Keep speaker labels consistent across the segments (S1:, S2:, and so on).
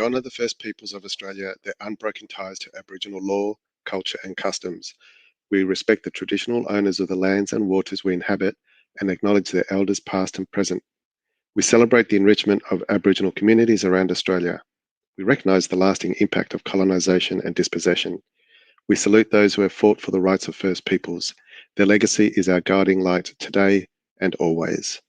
S1: honour the First Peoples of Australia, their unbroken ties to Aboriginal law, culture and customs. We respect the traditional owners of the lands and waters we inhabit and acknowledge their elders past and present. We celebrate the enrichment of Aboriginal communities around Australia. We recognise the lasting impact of colonisation and dispossession. We salute those who have fought for the rights of First Peoples. Their legacy is our guiding light today and always.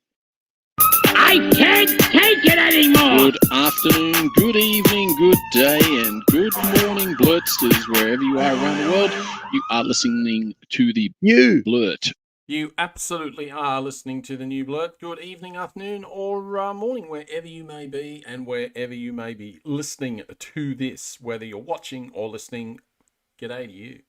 S2: I can't take it anymore!
S3: Good afternoon, good evening, good day, and good morning, Blurtstars, wherever you are around the world. You are listening to the new Blurt.
S4: You absolutely are listening to the new Blurt. Good evening, afternoon, or morning, wherever you may be and wherever you may be listening to this, whether you're watching or listening. G'day to you.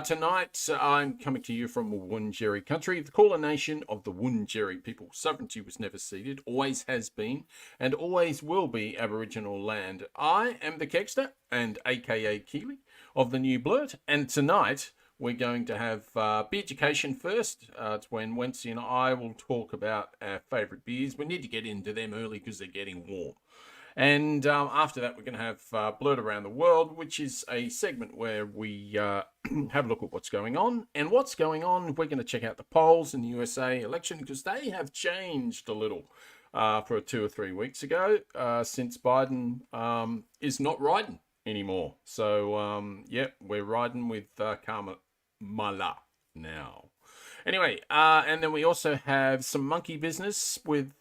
S4: Tonight, I'm coming to you from Wurundjeri country, the Kulin nation of the Wurundjeri people. Sovereignty was never ceded, always has been, and always will be Aboriginal land. I am the Kegsta, and aka Keely, of the new Blurt, and tonight we're going to have Beerducation first. It's when Wencee and I will talk about our favourite beers. We need to get into them early because they're getting warm. And after that, we're going to have Blurt Around the World, which is a segment where we have a look at what's going on. And what's going on, we're going to check out the polls in the USA election because they have changed a little for 2 or 3 weeks ago since Biden is not riding anymore. So, we're riding with Kamala now. Anyway, and then we also have some monkey business with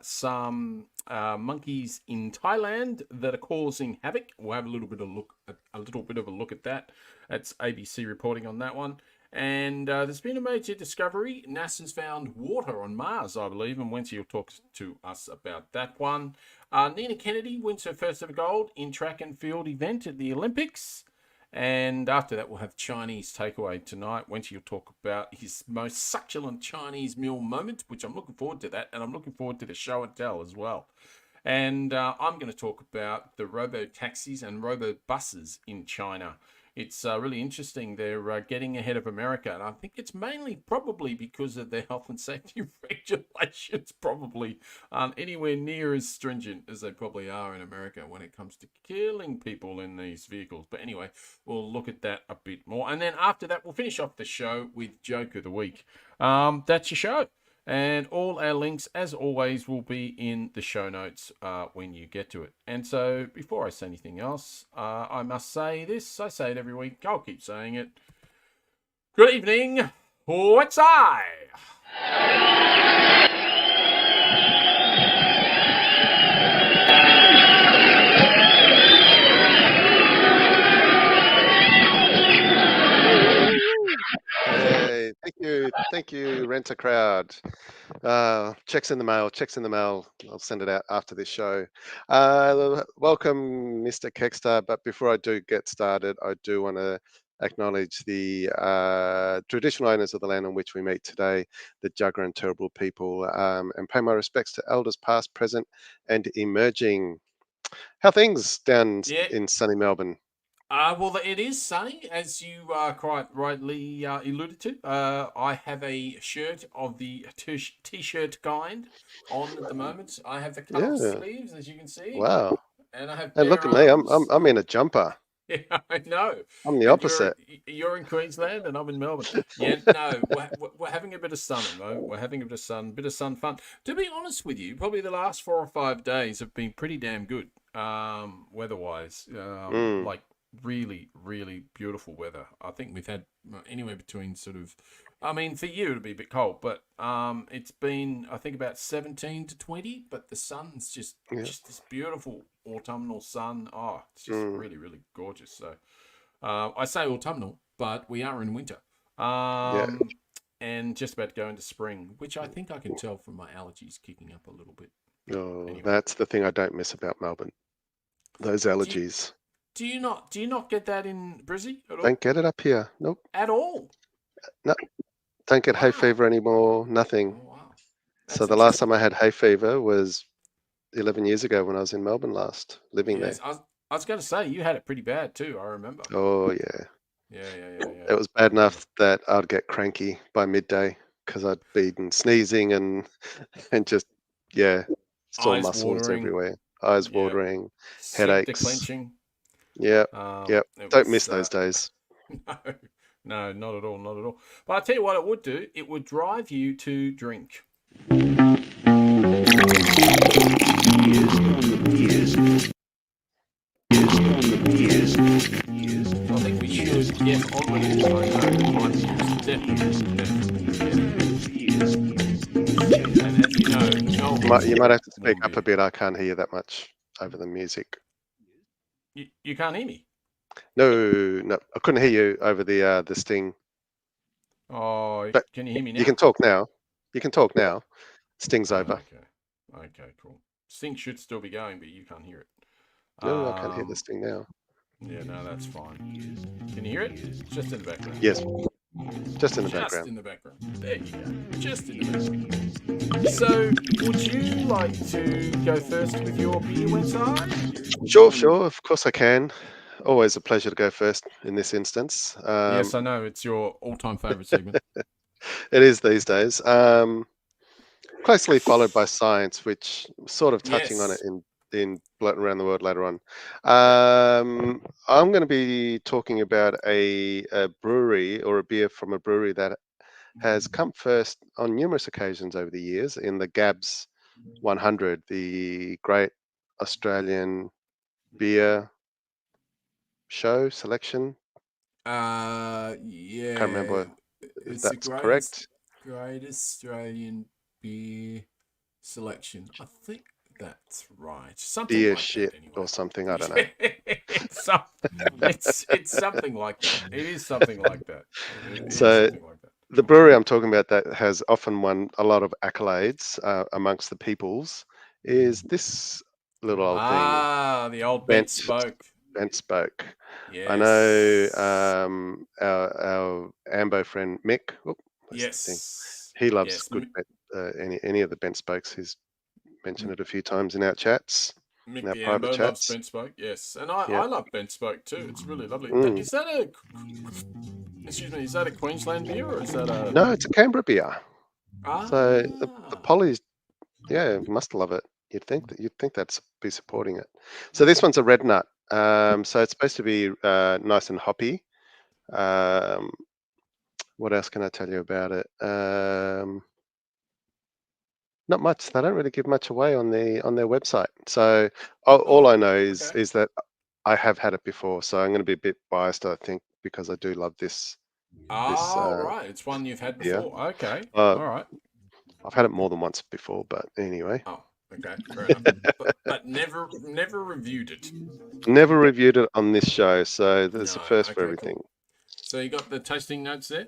S4: some monkeys in Thailand that are causing havoc. We'll have a little bit of a look at that. That's ABC reporting on that one. And there's been a major discovery. NASA's found water on Mars, I believe, and Wencee will talk to us about that one. Nina Kennedy wins her first ever gold in track and field event at the Olympics. And after that, we'll have Chinese takeaway tonight. Wencee will talk about his most succulent Chinese meal moment, which I'm looking forward to that. And I'm looking forward to the show and tell as well. And I'm going to talk about the robotaxis and robobuses in China. It's really interesting. They're getting ahead of America. And I think it's mainly probably because of their health and safety regulations probably aren't anywhere near as stringent as they probably are in America when it comes to killing people in these vehicles. But anyway, we'll look at that a bit more. And then after that, we'll finish off the show with Joke of the Week. That's your show. And all our links, as always, will be in the show notes when you get to it. And so, before I say anything else, I must say this. I say it every week. I'll keep saying it. Good evening. What's I?
S1: Hey, thank you, Rent a Crowd. Checks in the mail. I'll send it out after this show. Welcome, Mr. Kegsta. But before I do get started, I do want to acknowledge the traditional owners of the land on which we meet today, the Jagera and Turrbal people, and pay my respects to elders past, present, and emerging. How things down in sunny Melbourne?
S4: Well, it is sunny, as you quite rightly alluded to. I have a shirt of the t-shirt kind on at the moment. I have the cut-off sleeves, as you can see.
S1: Wow!
S4: And I have.
S1: And look at me, I'm in a jumper.
S4: Yeah, I know.
S1: I'm the opposite.
S4: You're in Queensland and I'm in Melbourne. Yeah, no, we're having a bit of sun, though. We're having a bit of sun fun. To be honest with you, probably the last 4 or 5 days have been pretty damn good, weather-wise. Like really, really beautiful weather. I think we've had anywhere between sort of, I mean, for you it'll be a bit cold, but it's been, I think, about 17 to 20, but the sun's just this beautiful autumnal sun. Oh, it's just really, really gorgeous. So I say autumnal, but we are in winter. And just about to go into spring, which I think I can tell from my allergies kicking up a little bit.
S1: Oh, anyway. That's the thing I don't miss about Melbourne. Those allergies.
S4: Do you not get that in Brizzy at all?
S1: Don't get it up here. Nope.
S4: At all?
S1: No. Don't get hay fever anymore. Nothing.
S4: Oh, wow.
S1: So the last time I had hay fever was 11 years ago when I was in Melbourne last, living there.
S4: I was going to say, you had it pretty bad too, I remember.
S1: Oh, yeah.
S4: Yeah.
S1: It was bad enough that I'd get cranky by midday because I'd been sneezing and just, sore muscles everywhere. eyes
S4: Yeah.
S1: watering,
S4: Sphincter
S1: headaches.
S4: clenching.
S1: Yep. Yep.
S4: It
S1: Don't
S4: was,
S1: miss those days.
S4: No, not at all, not at all. But I'll tell you what it would do. It would drive you to drink. I think we should get on with it. I know, my views, definitely. And as you know,
S1: You might have to speak up a bit. I can't hear you that much over the music.
S4: You can't hear me?
S1: No, I couldn't hear you over the sting.
S4: Oh,
S1: but
S4: can you hear me now?
S1: You can talk now. You can talk now. Sting's over.
S4: Okay, cool. Sting should still be going, but you can't hear it.
S1: No, I can't hear the sting now.
S4: Yeah, no, that's fine. Can you hear it? Just in the background.
S1: Yes. Just in the background.
S4: Just in the background. There you go. Just in the background. So, would you like to go first with your beer, Wencee?
S1: Sure. Of course I can. Always a pleasure to go first in this instance.
S4: Yes, I know. It's your all-time favourite segment.
S1: It is these days. Closely followed by science, which sort of touching on it in Blurt Around the World later on. I'm going to be talking about a brewery or a beer from a brewery that has come first on numerous occasions over the years in the Gabs 100, the Great Australian Beer Show selection.
S4: Yeah.
S1: Can't remember if that's correct.
S4: Great Australian Beer Selection. I think that's right. Something
S1: Beer
S4: like
S1: shit
S4: that, anyway.
S1: or something. I don't know.
S4: It's something like that. It is something like that.
S1: The brewery I'm talking about that has often won a lot of accolades amongst the peoples is this little old thing.
S4: The old Bentspoke.
S1: Bentspoke.
S4: Yes.
S1: I know our Ambo friend Mick. He loves good any of the Bentspokes. He's mentioned it a few times in our chats.
S4: Mick
S1: in our
S4: the
S1: private
S4: Ambo
S1: chats.
S4: loves Bentspoke, yes. And I love Bentspoke too. It's really lovely. Is that a Queensland beer or is that a...
S1: No, it's a Canberra beer. So the Pollies, must love it. You'd think that's be supporting it. So this one's a red nut. So it's supposed to be nice and hoppy. What else can I tell you about it? Not much. They don't really give much away on their website. So all I know is that I have had it before. So I'm going to be a bit biased, I think, because I do love this.
S4: Right. It's one you've had before.
S1: Yeah.
S4: Okay. All right.
S1: I've had it more than once before, but anyway.
S4: Oh, okay. Fair enough. but never reviewed it.
S1: Never reviewed it on this show. So there's a first for everything.
S4: Cool. So you got the tasting notes there?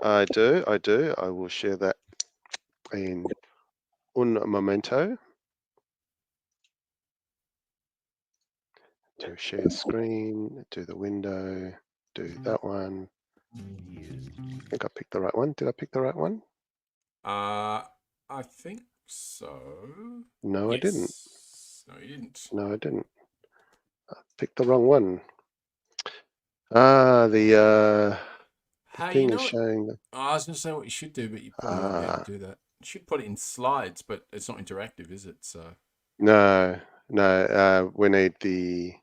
S1: I do. I will share that in un momento. Do share screen, do the window, do that one. I think I picked the right one. Did I pick the right one?
S4: I think so.
S1: No, I didn't.
S4: No, you didn't.
S1: No, I didn't. I picked the wrong one. The thing is showing.
S4: I was going to say what you should do, but you probably won't be able to do that. You should put it in slides, but it's not interactive, is it? So.
S1: No. We need the.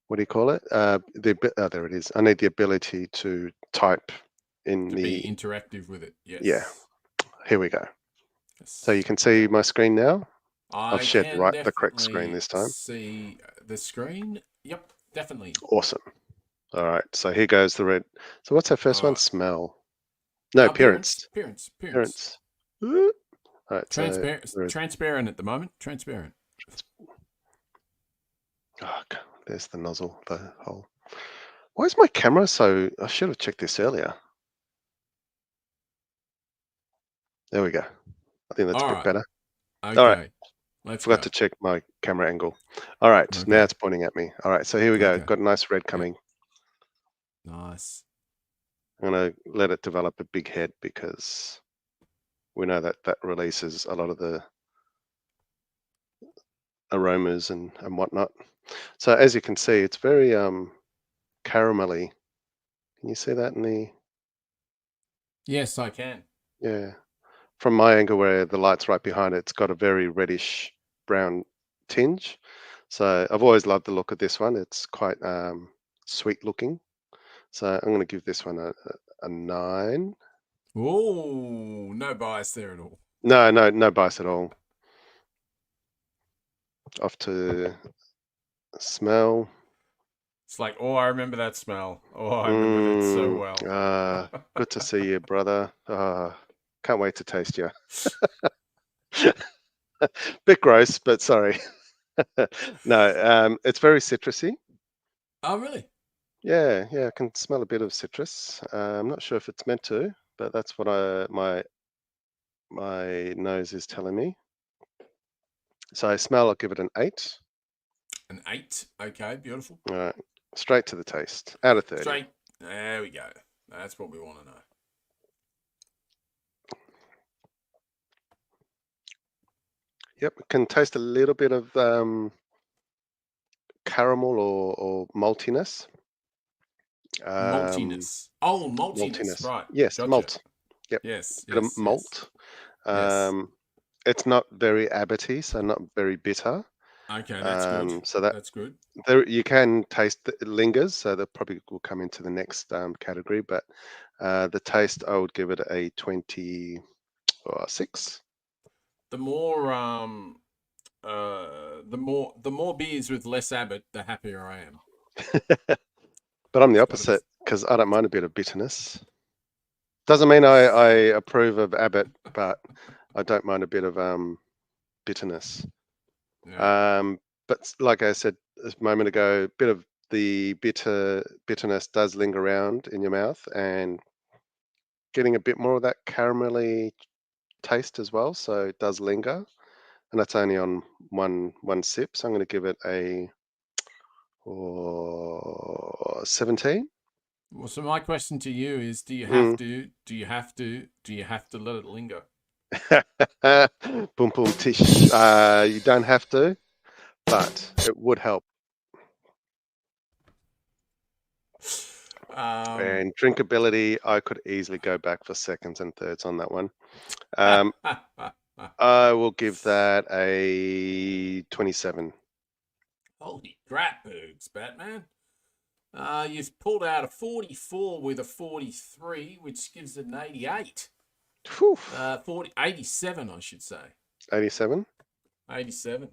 S1: What do you call it? There it is. I need the ability to type in
S4: be interactive with it. Yes.
S1: Yeah. Here we go. Yes. So you can see my screen now. I've shared the correct screen this time.
S4: See the screen. Yep, definitely.
S1: Awesome. All right. So here goes the red. So what's our first one? Smell. No, appearance.
S4: Appearance.
S1: All right.
S4: Transparent at the moment. Transparent.
S1: Oh, God. There's the nozzle, the hole. Why is my camera so... I should have checked this earlier. There we go. I think that's a bit better.
S4: Okay.
S1: All right. Forgot to check my camera angle. All right. Okay. Now it's pointing at me. All right. So here we go. Got a nice red coming.
S4: Nice.
S1: I'm going to let it develop a big head because we know that releases a lot of the aromas and whatnot. So as you can see, it's very caramelly. Can you see that in the...
S4: Yes, I can.
S1: Yeah. From my angle where the light's right behind it, it's got a very reddish brown tinge. So I've always loved the look of this one. It's quite sweet looking. So I'm going to give this one a 9.
S4: Oh, no bias there at all.
S1: No bias at all. Off to smell.
S4: It's like, oh, I remember that smell. Oh, I remember that so well.
S1: Good to see you, brother. Can't wait to taste you. Bit gross, but sorry. No, it's very citrusy.
S4: Oh, really?
S1: Yeah, I can smell a bit of citrus. I'm not sure if it's meant to, but that's what my nose is telling me. So I smell, I'll give it an 8.
S4: An 8. Okay, beautiful.
S1: All right, straight to the taste. Out of 30.
S4: Straight. There we go. That's what we want to know.
S1: Yep, can taste a little bit of caramel or maltiness.
S4: Maltiness. Oh, maltiness. Right.
S1: Yes,
S4: Gotcha.
S1: malt. Yep.
S4: Yes.
S1: Bit of malt.
S4: Yes.
S1: It's not very abbotty, so not very bitter.
S4: Okay, that's good.
S1: So
S4: that's good.
S1: There, you can taste it lingers, so that probably will come into the next category. But the taste, I would give it a 26.
S4: The more beers with less Abbott, the happier I am.
S1: But I'm the opposite because I don't mind a bit of bitterness. Doesn't mean I approve of Abbott, but I don't mind a bit of bitterness. Yeah. But like I said a moment ago, a bit of the bitterness does linger around in your mouth, and getting a bit more of that caramelly taste as well. So it does linger, and that's only on one sip. So I'm going to give it a 17.
S4: Well, so my question to you is: do you have to? Do you have to let it linger?
S1: Boom boom tish. You don't have to, but it would help. And drinkability, I could easily go back for seconds and thirds on that one. I will give that a 27.
S4: Holy crap, Boogs, Batman. You've pulled out a 44 with a 43, which gives it an 88. 87, I should say.
S1: 87?
S4: 87.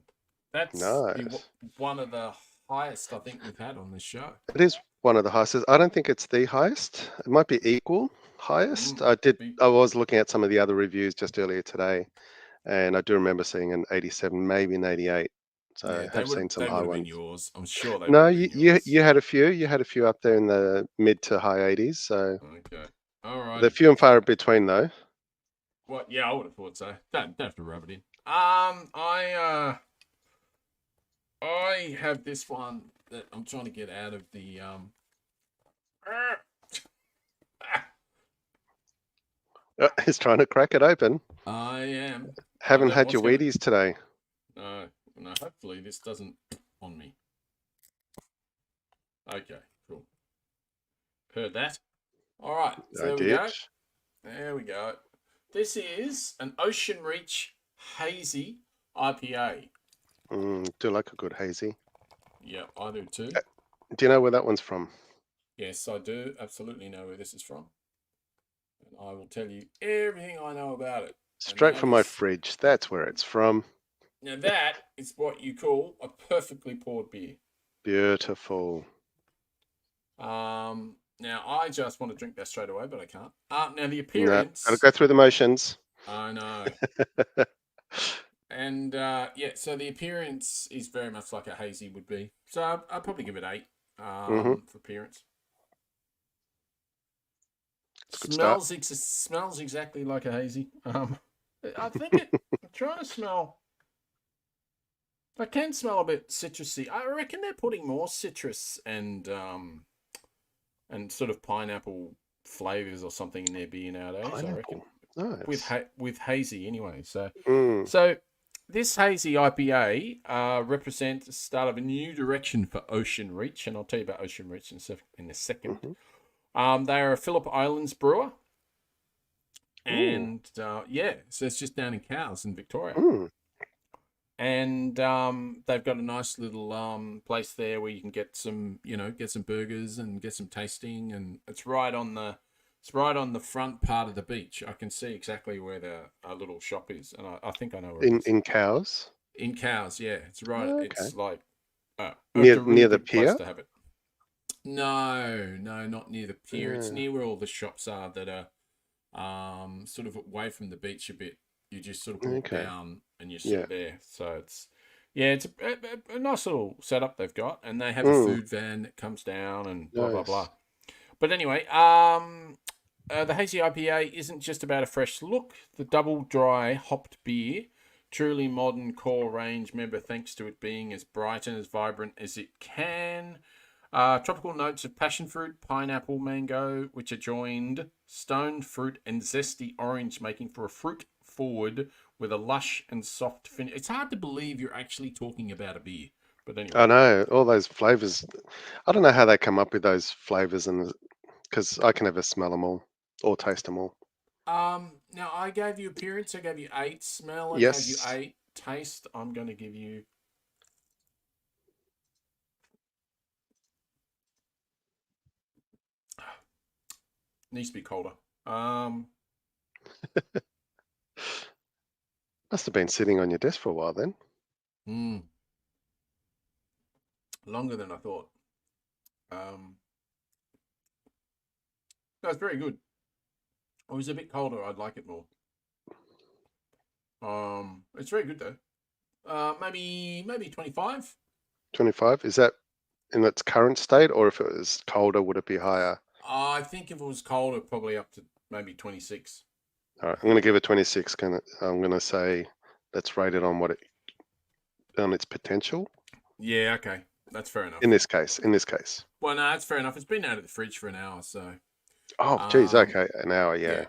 S4: That's
S1: nice.
S4: One of the highest I think we've had on this show.
S1: It is one of the highest. I don't think it's the highest. It might be equal highest. I was looking at some of the other reviews just earlier today, and I do remember seeing an 87, maybe an 88. So I have seen some high ones.
S4: Yours. I'm sure they
S1: No, you had a few. You had a few up there in the mid to high 80s. So
S4: okay, all right.
S1: They're few and far between, though.
S4: Well, yeah, I would have thought so. Don't have to rub it in. I have this one that I'm trying to get out of the
S1: He's trying to crack it open.
S4: I am.
S1: Haven't had your Wheaties today.
S4: No. Hopefully this doesn't on me. Okay, cool. Heard that. All right. So there we go. This is an Ocean Reach Hazy IPA.
S1: Do like a good hazy.
S4: Yeah, I do too.
S1: Do you know where that one's from?
S4: Yes, I do. Absolutely know where this is from. And I will tell you everything I know about it.
S1: Straight from my fridge. That's where it's from.
S4: Now that is what you call a perfectly poured beer.
S1: Beautiful.
S4: Now I just want to drink that straight away, but I can't. Now the appearance.
S1: Gotta go through the motions.
S4: I know. And so the appearance is very much like a hazy would be. So I'll probably give it 8 for appearance. Smells exactly like a hazy. I think I'm trying to smell. I can smell a bit citrusy. I reckon they're putting more citrus and sort of pineapple flavors or something in their beer nowadays.
S1: Pineapple.
S4: I reckon.
S1: Nice.
S4: With hazy anyway. So this hazy IPA represents the start of a new direction for Ocean Reach, and I'll tell you about Ocean Reach in a second. They are a Phillip Islands brewer, and so it's just down in Cowes in Victoria. and they've got a nice little place there where you can get some, get some burgers and get some tasting, and it's right on the front part of the beach. I can see exactly where the little shop is, and I think I know where it is.
S1: In Cows?
S4: In Cows, yeah, it's right.
S1: Okay.
S4: It's like
S1: Near
S4: it's a really
S1: the
S4: good place
S1: pier?
S4: to have it. No, not near the pier. It's near where all the shops are that are sort of away from the beach a bit. You just sort of walk down and you're sort of there. So it's it's a nice little setup they've got, and they have a food van that comes down and blah blah blah. But anyway, the Hazy IPA isn't just about a fresh look. The double dry hopped beer, truly modern core range member, thanks to it being as bright and as vibrant as it can. Tropical notes of passion fruit, pineapple, mango, which are joined, stone fruit, and zesty orange, making for a fruit forward with a lush and soft finish. It's hard to believe you're actually talking about a beer, but anyway.
S1: I know, all those flavors. I don't know how they come up with those flavors, and because I can never smell them all or taste them all.
S4: Now I gave you appearance. I gave you 8 smell. I
S1: Yes.
S4: gave you 8 taste. I'm going to give you. Needs to be colder.
S1: Must have been sitting on your desk for a while then.
S4: Longer than I thought. That's very good. It was a bit colder. I'd like it more. It's very good though. Maybe 25.
S1: 25. Is that in its current state, or if it was colder, would it be higher?
S4: I think if it was colder, probably up to maybe 26.
S1: All right, I'm going to give it 26. I'm going to say let's rate it on on its potential.
S4: Yeah, okay, that's fair enough.
S1: In this case.
S4: Well, no, that's fair enough. It's been out of the fridge for an hour, so.
S1: Oh, geez. Okay, an hour. Yeah.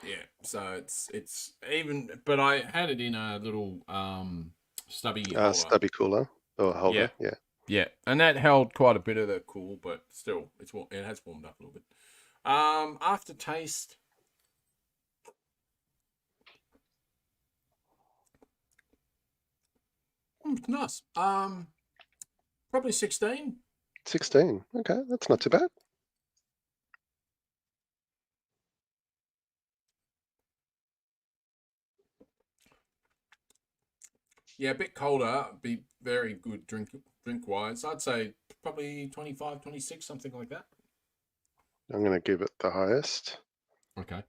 S4: Yeah. So it's even, but I had it in a little stubby holder.
S1: Stubby cooler or holder. Yeah.
S4: Yeah, and that held quite a bit of the cool, but still, it has warmed up a little bit. Aftertaste. It's nice. Probably 16.
S1: 16. Okay, that's not too bad.
S4: Yeah, a bit colder. Be very good drink wise. I'd say probably 25, 26, something like that.
S1: I'm going to give it the highest.
S4: Okay.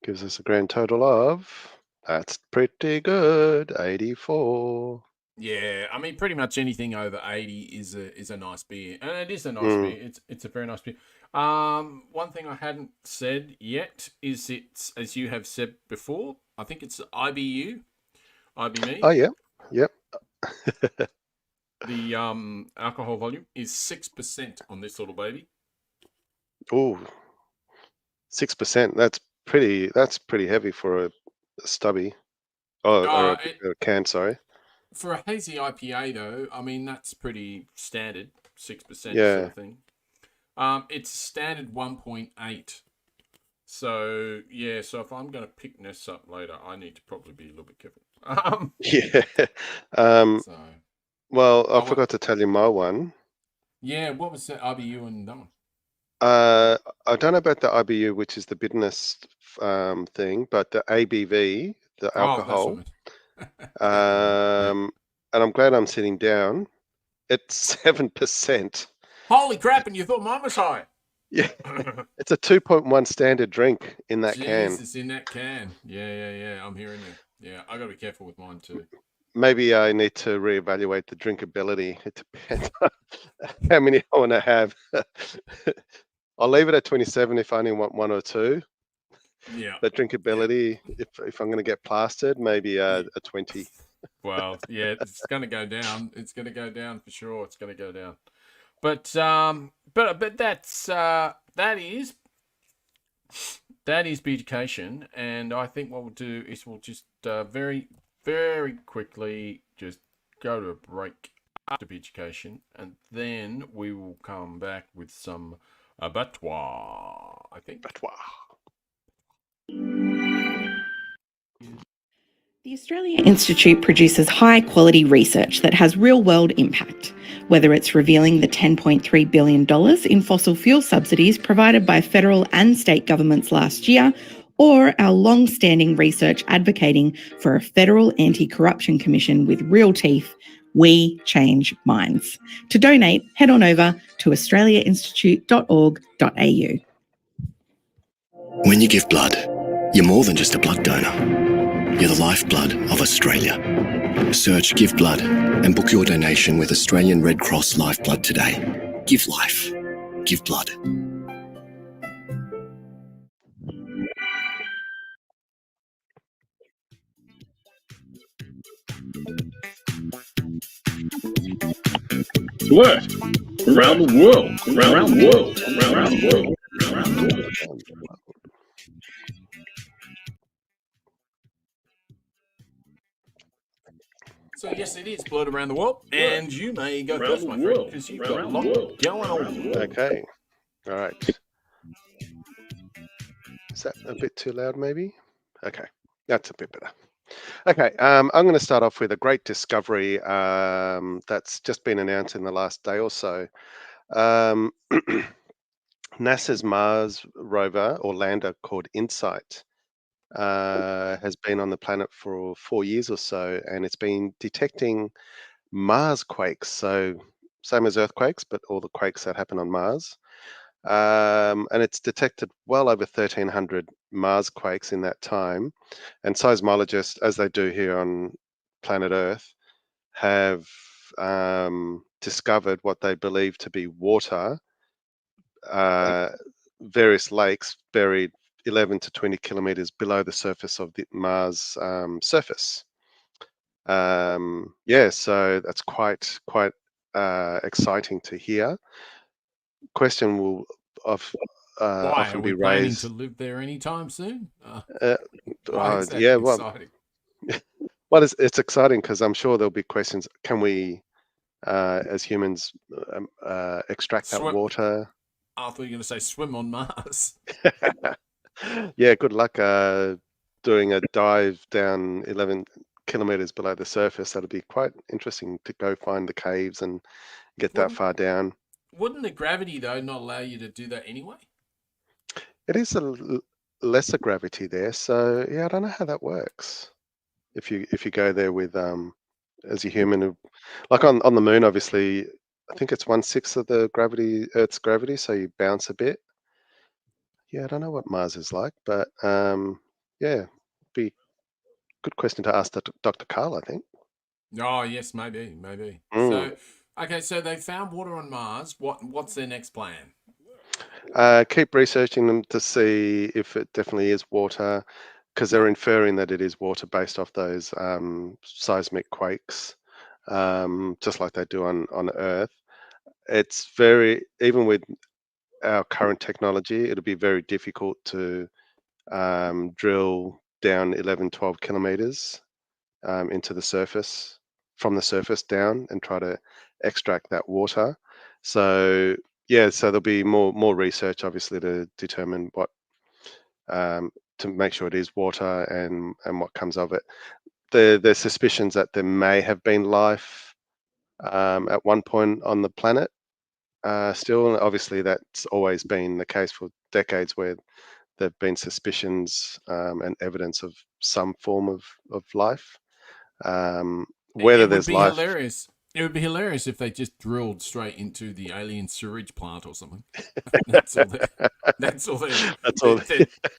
S1: Gives us a grand total of, that's pretty good, 84.
S4: Yeah, I mean, pretty much anything over 80 is a nice beer, and it is a nice beer. It's a very nice beer. One thing I hadn't said yet is it's, as you have said before, I think it's IBU, IBME.
S1: Oh yeah, yep.
S4: The alcohol volume is 6% on this little baby.
S1: Oh, 6%. That's pretty heavy for a stubby. Or a can, sorry.
S4: For a hazy IPA, though, I mean, that's pretty standard, 6% sort of thing. It's standard 1.8. So, yeah, so if I'm going to pick this up later, I need to probably be a little bit careful.
S1: Well, I forgot to tell you my one.
S4: Yeah, what was the IBU and that one?
S1: I don't know about the IBU, which is the bitterness thing, but the ABV, the alcohol. And I'm glad I'm sitting down. It's 7%.
S4: Holy crap! And you thought mine was high?
S1: Yeah, it's a 2.1 standard drink in that can.
S4: Jesus, in that can. Yeah. I'm hearing you. Yeah, I got to be careful with mine too.
S1: Maybe I need to reevaluate the drinkability. It depends on how many I want to have. I'll leave it at 27 if I only want 1 or 2.
S4: Yeah.
S1: The drinkability, if I'm going to get plastered, maybe a 20.
S4: Well, yeah, it's going to go down. It's going to go down for sure. It's going to go down. But that's that is Beerducation, and I think what we'll do is we'll just very, very quickly just go to a break after Beerducation, and then we will come back with some abattoir, I think.
S1: Abattoir.
S5: The Australia Institute produces high-quality research that has real-world impact, whether it's revealing the $10.3 billion in fossil fuel subsidies provided by federal and state governments last year, or our long-standing research advocating for a federal anti-corruption commission with real teeth. We change minds. To donate, head on over to australiainstitute.org.au.
S6: When you give blood, you're more than just a blood donor. You're the lifeblood of Australia. Search Give Blood and book your donation with Australian Red Cross Lifeblood today. Give life. Give blood.
S3: Blurt around the world, around the world, around the world, around the world.
S4: So yes, it is Blurt Around the World, and you may go first, my friend, because you've got a lot going on.
S1: Okay. All right. Is that a bit too loud, maybe? Okay, that's a bit better. Okay, I'm going to start off with a great discovery that's just been announced in the last day or so. NASA's Mars rover or lander called InSight has been on the planet for 4 years or so, and it's been detecting Mars quakes. So same as earthquakes, but all the quakes that happen on Mars. And it's detected well over 1,300 Mars quakes in that time. And seismologists, as they do here on planet Earth, have discovered what they believe to be water, various lakes buried 11 to 20 kilometers below the surface of the Mars surface. Yeah, so that's quite exciting to hear. Question will often be raised.
S4: Planning to live there anytime soon?
S1: Yeah,
S4: exciting?
S1: Well, it's exciting because I'm sure there'll be questions. Can we, as humans, extract that water?
S4: I thought you were going to say swim on Mars.
S1: Yeah, good luck doing a dive down 11 kilometers below the surface. That'll be quite interesting to go find the caves and get that far down.
S4: Wouldn't the gravity, though, not allow you to do that anyway?
S1: It is a lesser gravity there, so yeah, I don't know how that works. If you go there with as a human, like on the moon, obviously, I think it's 1/6 of the gravity, Earth's gravity, so you bounce a bit. Yeah, I don't know what Mars is like, but yeah, be a good question to ask Dr. Carl, I think.
S4: Oh yes, maybe. So, okay, so they found water on Mars. What's their next plan?
S1: Keep researching them to see if it definitely is water, because they're inferring that it is water based off those seismic quakes, just like they do on Earth. It's even with our current technology, it'll be very difficult to drill down 11, 12 kilometers into the surface, from the surface down, and try to extract that water. So yeah, so there'll be more research, obviously, to determine what to make sure it is water and what comes of it. There's suspicions that there may have been life at one point on the planet. Still, obviously, that's always been the case for decades, where there've been suspicions and evidence of some form of life. Whether there's life,
S4: hilarious. It would be hilarious if they just drilled straight into the alien sewage plant or something. That's all.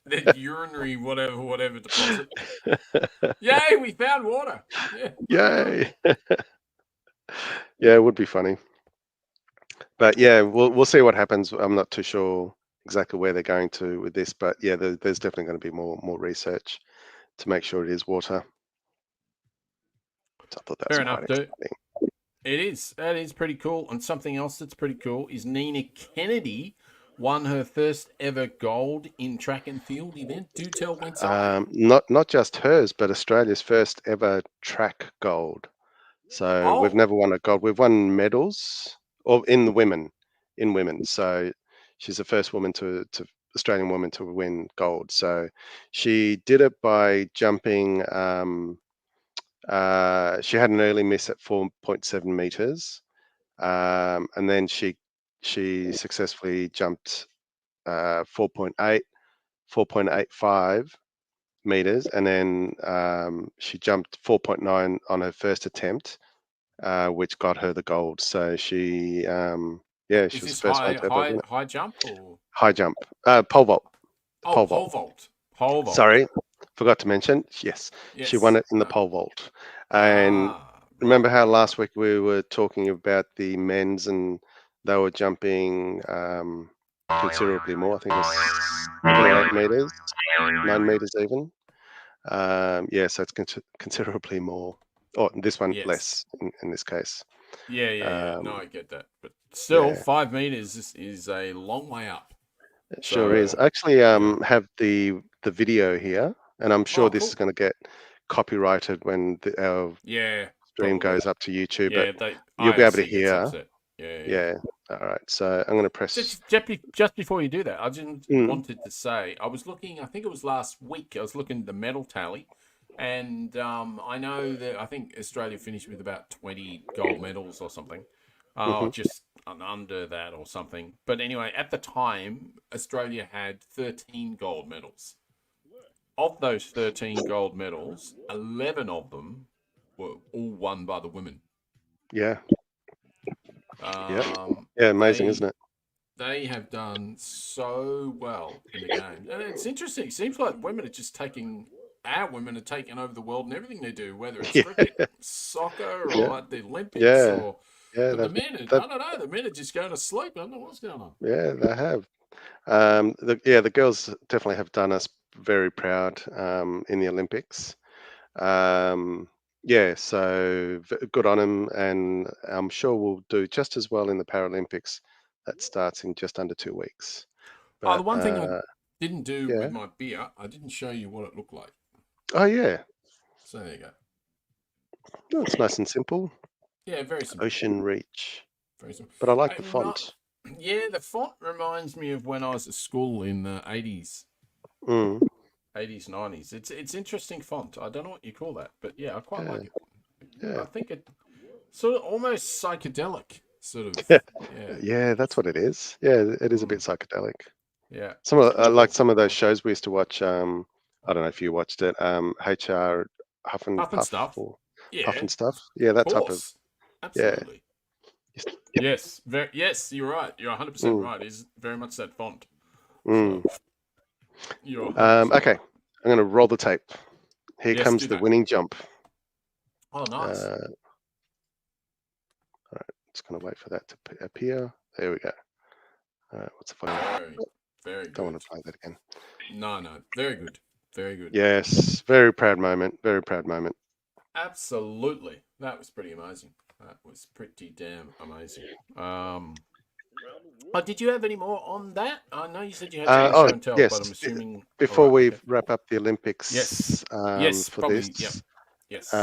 S4: Their urinary whatever deposit. Yay! We found water. Yeah.
S1: Yay! Yeah, it would be funny. But yeah, we'll see what happens. I'm not too sure exactly where they're going to with this, but yeah, there's definitely going to be more research to make sure it is water. So I thought that was quite exciting.
S4: It is. That is pretty cool. And something else that's pretty cool is Nina Kennedy won her first ever gold in track and field event. Do tell Wencee.
S1: Not just hers, but Australia's first ever track gold. So we've never won a gold. We've won medals, or in women. So she's the first woman Australian woman to win gold. So she did it by jumping She had an early miss at 4.7 meters, and then she successfully jumped 4.8, 4.85 meters, and then she jumped 4.9 on her first attempt, which got her the gold. So she, she
S4: Is
S1: was the
S4: this
S1: first one to ever win it.
S4: high jump or
S1: High jump, pole vault.
S4: pole vault? Pole vault.
S1: Sorry, forgot to mention. Yes, she won it in the pole vault. And remember how last week we were talking about the men's and they were jumping considerably more. I think it was 7 or 8 meters, 9 meters even. Yeah, so it's considerably more. Oh, this one less in this case.
S4: Yeah. No, I get that, but still, 5 meters is a long way up.
S1: It sure is. I actually have the video here, and I'm sure this is going to get copyrighted when our stream goes up to YouTube. But you'll be able to hear. Yeah. All right. So I'm going to press.
S4: Just before you do that, I just wanted to say I was looking. I think it was last week. I was looking at the medal tally, and I know that I think Australia finished with about 20 gold medals or something. Just under that or something. But anyway, at the time, Australia had 13 gold medals. Of those 13 gold medals, 11 of them were all won by the women.
S1: Yeah. Amazing, isn't it?
S4: They have done so well in the game. And it's interesting. It seems like our women are taking over the world and everything they do, whether it's cricket, soccer, or like the Olympics, but the men, I don't know. The men are just going to sleep. I don't know what's going on.
S1: Yeah, they have. The girls definitely have done us very proud in the Olympics. So good on them, and I'm sure we'll do just as well in the Paralympics. That starts in just under 2 weeks.
S4: But, the one thing I didn't do with my beer, I didn't show you what it looked like.
S1: Oh yeah.
S4: So there you go.
S1: Oh, it's nice and simple.
S4: Yeah, very simple.
S1: Ocean Reach.
S4: Very simple.
S1: But I like the font.
S4: The font reminds me of when I was at school in the 80s. 80s, 90s. It's interesting font. I don't know what you call that, but I quite like it. Yeah. I think it sort of almost psychedelic, sort of.
S1: Yeah, that's what it is. Yeah, it is a bit psychedelic.
S4: Yeah.
S1: Some of those shows we used to watch. I don't know if you watched it. HR Huff and Puff
S4: Stuff.
S1: Puff and Stuff. Yeah, that type of.
S4: Absolutely. Yeah. Yes, you're right. You're 100% right. It's very much that font. So,
S1: okay, I'm going to roll the tape. Here comes the winning jump.
S4: Oh, nice.
S1: All right, just going to wait for that to appear. There we go. All right, what's the final?
S4: Very good.
S1: Don't want to play that again.
S4: No. Very good. Very good.
S1: Yes, very proud moment. Very proud moment.
S4: Absolutely. That was pretty amazing. That was pretty damn amazing. Did you have any more on that? I know you said you had some show and tell, but I'm assuming...
S1: Before we wrap up the Olympics for
S4: probably,
S1: this,
S4: yes.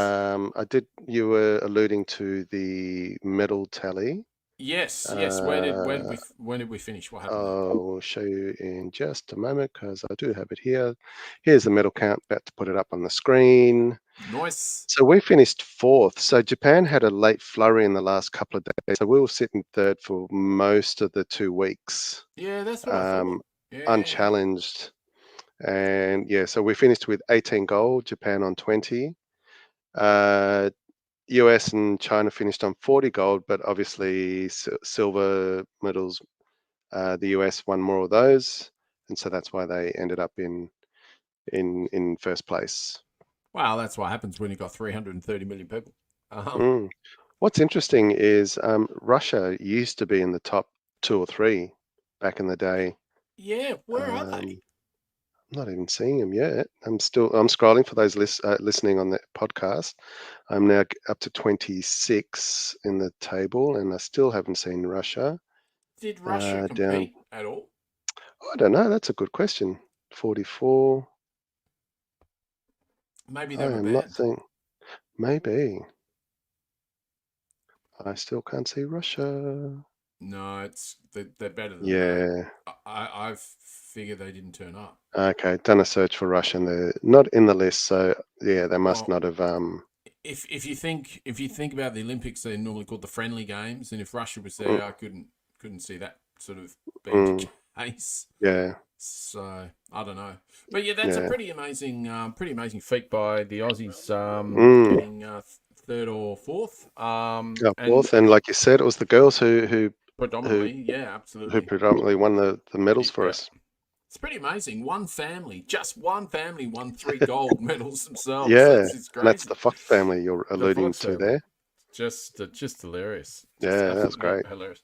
S1: You were alluding to the medal tally.
S4: Yes. When did we finish? What happened?
S1: I'll show you in just a moment because I do have it here. Here's the medal count. About to put it up on the screen.
S4: Nice.
S1: So we finished 4th. So Japan had a late flurry in the last couple of days. So we were sitting 3rd for most of the 2 weeks.
S4: Yeah, that's what I thought.
S1: Unchallenged. And so we finished with 18 gold, Japan on 20. US and China finished on 40 gold, but obviously silver medals. The US won more of those, and so that's why they ended up in first place.
S4: Wow, that's what happens when you've got 330 million people.
S1: What's interesting is Russia used to be in the top 2 or 3 back in the day.
S4: Yeah, where are they?
S1: I'm not even seeing them yet. I'm scrolling for those listening on the podcast. I'm now up to 26 in the table, and I still haven't seen Russia.
S4: Did Russia compete at all?
S1: I don't know. That's a good question. 44.
S4: Maybe they were banned.
S1: Maybe. I still can't see Russia.
S4: No, they're better than
S1: that.
S4: I figure they didn't turn up.
S1: Okay, done a search for Russia and they're not in the list, so they must not have
S4: if you think about the Olympics, they're normally called the friendly games, and if Russia was there, I couldn't see that sort of being the case.
S1: Yeah.
S4: So I don't know, but yeah, that's a pretty amazing feat by the Aussies, getting third or fourth.
S1: Fourth, and like you said, it was the girls who
S4: predominantly, absolutely,
S1: who predominantly won the medals for us.
S4: It's pretty amazing. Just one family won 3 gold medals themselves.
S1: Yeah,
S4: it's crazy.
S1: And that's the Fox family you're alluding to there.
S4: Just hilarious.
S1: That's great.
S4: Hilarious.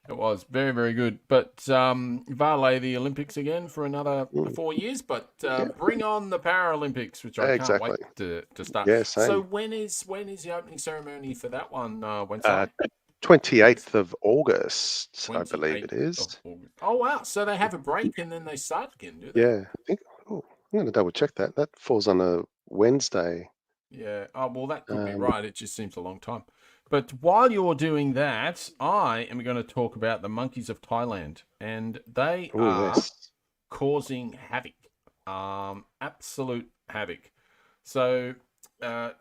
S4: It was very, very good. But Vale the Olympics again for another 4 years. But bring on the Paralympics, which I can't wait to start.
S1: Yeah, same.
S4: So when is the opening ceremony for that one, Wencee?
S1: 28th of August, I believe it is.
S4: Oh, wow. So they have a break and then they start again, do they?
S1: Yeah, I think. Oh, I'm going to double check that. That falls on a Wednesday.
S4: Yeah. Oh, well, that could be right. It just seems a long time. But while you're doing that, I am going to talk about the monkeys of Thailand. And they are causing havoc. Absolute havoc. So the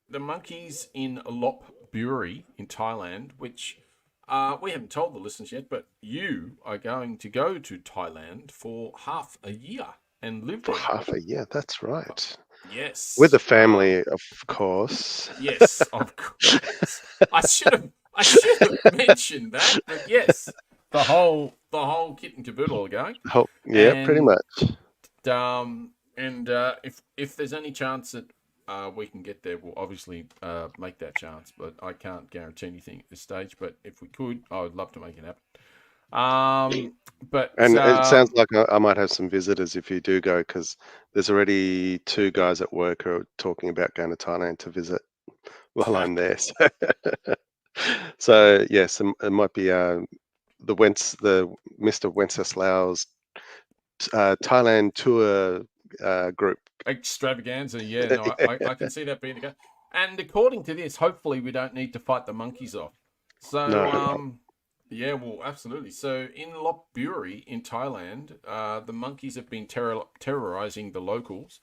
S4: monkeys in Lop Buri in Thailand, which we haven't told the listeners yet, but you are going to go to Thailand for half a year and live there.
S1: For half a year, that's right.
S4: Yes.
S1: With the family, of course.
S4: Yes, of course. I should have mentioned that, but yes, the whole kit and caboodle are going.
S1: Pretty much.
S4: And if there's any chance that we can get there, we'll obviously make that chance, but I can't guarantee anything at this stage. But if we could, I would love to make it happen. It sounds like I might have some visitors if you do go, because there's already 2 guys at work who are talking about going to Thailand to visit while I'm there. So yes, it might be the Mr. Wenceslaus Thailand tour group. Extravaganza, I can see that being the case. And according to this, hopefully we don't need to fight the monkeys off. So, yeah, well, absolutely. So in Lop Buri in Thailand, the monkeys have been terrorizing the locals,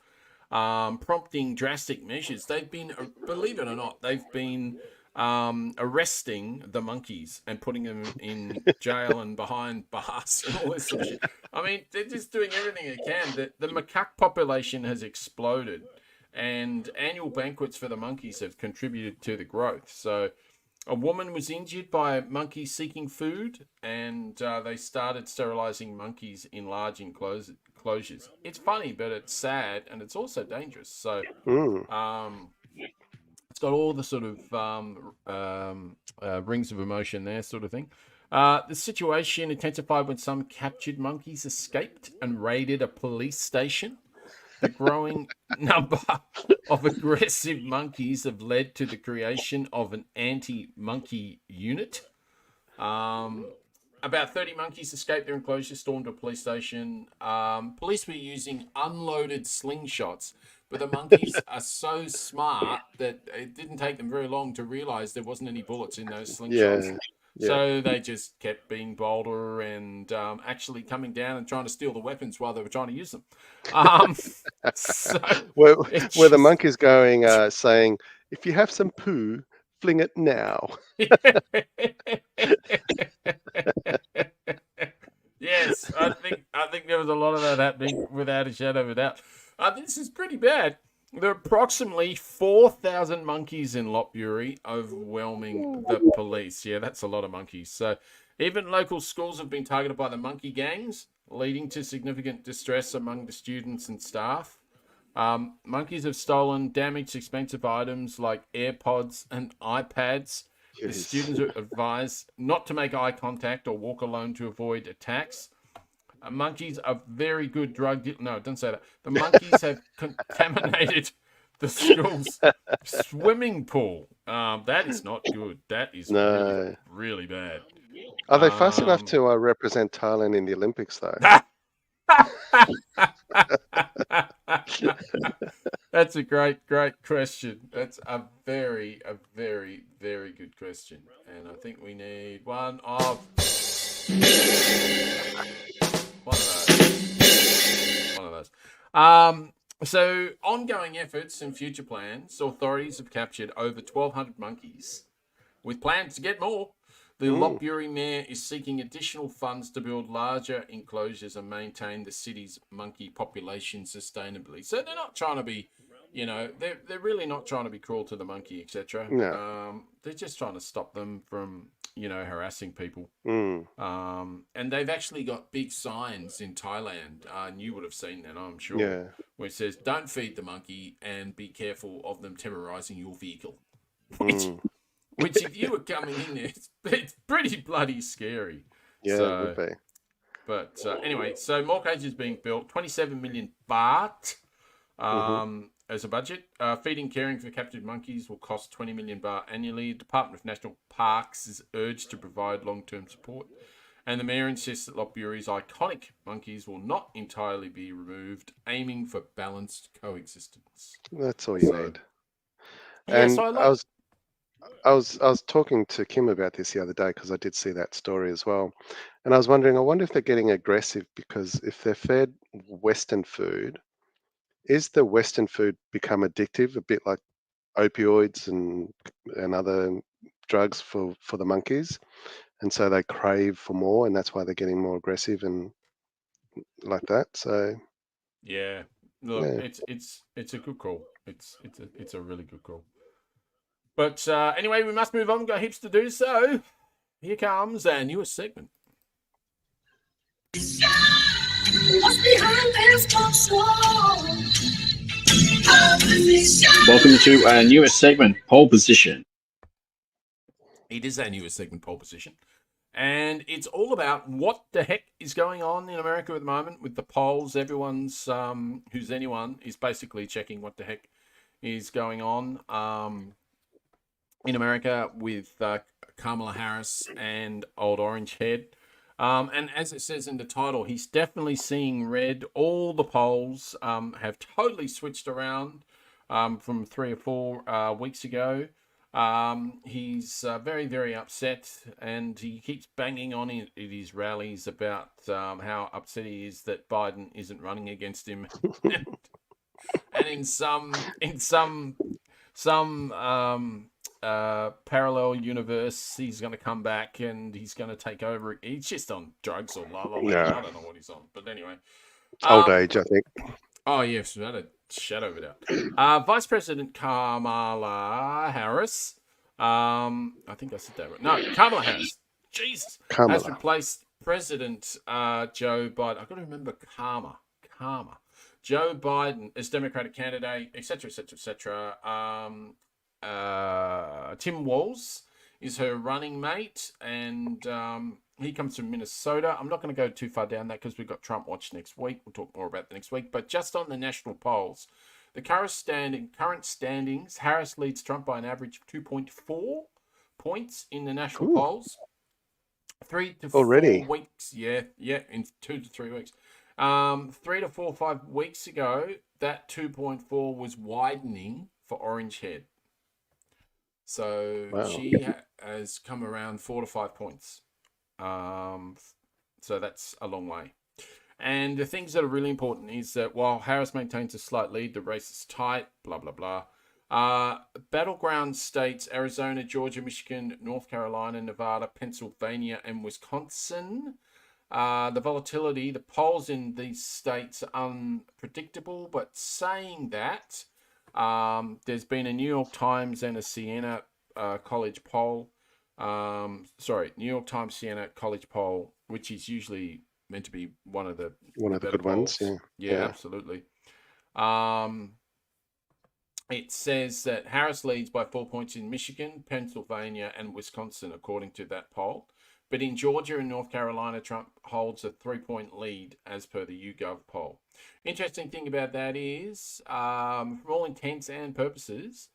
S4: prompting drastic measures. They've been, believe it or not, they've been arresting the monkeys and putting them in jail and behind bars and all this sort of shit. I mean, they're just doing everything they can. The macaque population has exploded, and annual banquets for the monkeys have contributed to the growth. So a woman was injured by monkeys seeking food, and they started sterilizing monkeys in large enclosures. It's funny, but it's sad, and it's also dangerous. So it's got all the sort of rings of emotion there, sort of thing. The situation intensified when some captured monkeys escaped and raided a police station. The growing number of aggressive monkeys have led to the creation of an anti-monkey unit. About 30 monkeys escaped their enclosure, stormed a police station. Police were using unloaded slingshots, but the monkeys are so smart that it didn't take them very long to realize there wasn't any bullets in those slingshots. Yeah. So they just kept being bolder and actually coming down and trying to steal the weapons while they were trying to use them.
S1: Were the monkeys going, saying, "If you have some poo, fling it now"?
S4: Yes, I think there was a lot of that happening without a shadow of a doubt. This is pretty bad. There are approximately 4,000 monkeys in Lop Buri, overwhelming the police. Yeah, that's a lot of monkeys. So even local schools have been targeted by the monkey gangs, leading to significant distress among the students and staff. Monkeys have stolen damaged expensive items like AirPods and iPads. The students are advised not to make eye contact or walk alone to avoid attacks. Monkeys are very good drug... No, don't say that. The monkeys have contaminated the school's swimming pool. That is not good. That is really, really bad.
S1: Are they fast enough to represent Thailand in the Olympics, though?
S4: That's a great question. That's a very, very good question. And I think we need one of those. So, ongoing efforts and future plans, authorities have captured over 1,200 monkeys with plans to get more. The Lopburi mayor is seeking additional funds to build larger enclosures and maintain the city's monkey population sustainably. So they're not trying to be, they're really not trying to be cruel to the monkey, etc.
S1: No.
S4: They're just trying to stop them from, harassing people.
S1: Mm.
S4: And they've actually got big signs in Thailand, and you would have seen that, I'm sure,
S1: Yeah.
S4: where it says, "Don't feed the monkey and be careful of them terrorizing your vehicle." Which, if you were coming in there, it's pretty bloody scary.
S1: Yeah,
S4: So,
S1: it would be.
S4: But anyway, so more cages being built, 27 million baht as a budget. Feeding, caring for captured monkeys will cost 20 million baht annually. The Department of National Parks is urged to provide long-term support. And the mayor insists that Lopburi's iconic monkeys will not entirely be removed, aiming for balanced coexistence.
S1: That's all you need.
S4: Yeah,
S1: And
S4: so
S1: I was talking to Kim about this the other day because I did see that story as well, and I was wondering, I wonder if they're getting aggressive because if they're fed Western food, is the Western food become addictive, a bit like opioids and other drugs for the monkeys, and so they crave for more, and that's why they're getting more aggressive and like that. So
S4: yeah, look,
S1: yeah.
S4: it's a good call. It's a really good call. But anyway, we must move on. We've got heaps to do. So here comes our newest segment.
S3: Welcome to our newest segment, Pole Position.
S4: It is our newest segment, Pole Position. And it's all about what the heck is going on in America at the moment with the polls. Everyone's, who's anyone, is basically checking what the heck is going on in America with Kamala Harris and Old Orange Head. And as it says in the title, he's definitely seeing red. All the polls have totally switched around from 3 or 4 weeks ago. He's very, very upset, and he keeps banging on at his rallies about how upset he is that Biden isn't running against him. And in some parallel universe, he's going to come back and he's going to take over. He's just on drugs or la la la.
S1: Yeah.
S4: I don't know what he's on, but anyway.
S1: Old age, I think.
S4: Oh, yes, without a shadow of a doubt. Vice President Kamala Harris. I think I said that right. No, Kamala Harris. Jesus.
S1: Kamala.
S4: Has replaced President Joe Biden. I've got to remember Karma. Joe Biden as Democratic candidate, etc., etc., etc. Tim Walz is her running mate, and he comes from Minnesota. I'm not going to go too far down that because we've got Trump Watch next week. We'll talk more about that next week. But just on the national polls, the current standings, Harris leads Trump by an average of 2.4 points in the national polls. 3 to 4 weeks. Yeah, in 2 to 3 weeks. 3 to 4, 5 weeks ago, that 2.4 was widening for Orange Head. So she has come around 4 to 5 points. So that's a long way. And the things that are really important is that while Harris maintains a slight lead, the race is tight, blah, blah, blah. Battleground states, Arizona, Georgia, Michigan, North Carolina, Nevada, Pennsylvania, and Wisconsin. The volatility, the polls in these states are unpredictable, but saying that, there's been a New York Times and a Siena College poll. New York Times Siena College poll, which is usually meant to be one of the
S1: good
S4: polls.
S1: ones.
S4: Yeah, absolutely. It says that Harris leads by 4 points in Michigan, Pennsylvania, and Wisconsin, according to that poll. But in Georgia and North Carolina, Trump holds a 3-point lead as per the YouGov poll. Interesting thing about that is, for all intents and purposes,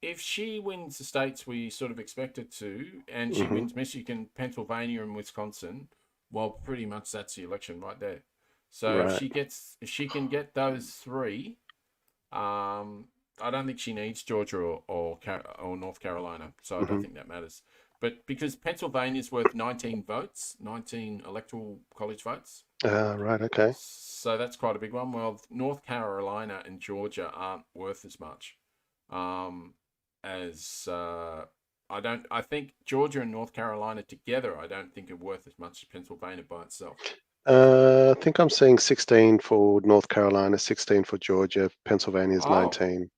S4: if she wins the states we sort of expect her to, and she wins Michigan, Pennsylvania, and Wisconsin, well, pretty much that's the election right there. So if she can get those 3, I don't think she needs Georgia or North Carolina. So I don't think that matters. But because Pennsylvania is worth 19 votes, 19 electoral college votes,
S1: Right. Okay.
S4: So that's quite a big one. Well, North Carolina and Georgia aren't worth as much as I think Georgia and North Carolina together, I don't think are worth as much as Pennsylvania by itself.
S1: I think I'm seeing 16 for North Carolina, 16 for Georgia, Pennsylvania's
S4: Oh,
S1: 19.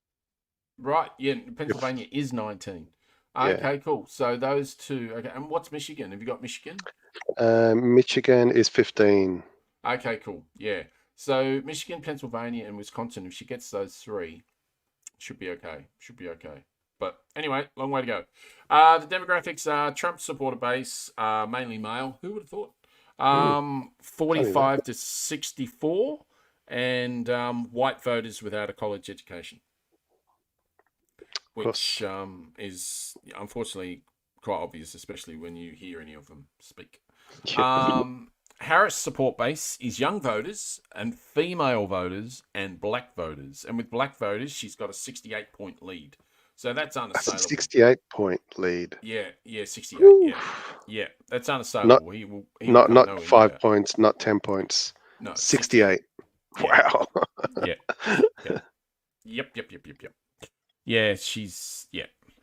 S4: right. Yeah, Pennsylvania is 19.
S1: Yeah.
S4: Okay, cool. So those two. Okay, and what's Michigan? Have you got Michigan?
S1: Michigan is 15.
S4: Okay, cool. Yeah. So Michigan, Pennsylvania, and Wisconsin, if she gets those three, should be okay. Should be okay. But anyway, long way to go. The demographics are Trump supporter base, mainly male. Who would have thought? 45 to 64, and white voters without a college education, which is unfortunately quite obvious, especially when you hear any of them speak. Harris' support base is young voters and female voters and black voters. And with black voters, she's got a 68-point lead. So that's unassailable.
S1: 68-point lead.
S4: Yeah, 68.
S1: Woo.
S4: Yeah, that's unassailable. He will
S1: not 5 points, not 10 points.
S4: No,
S1: 68. Wow.
S4: Yeah. Yep. Yeah,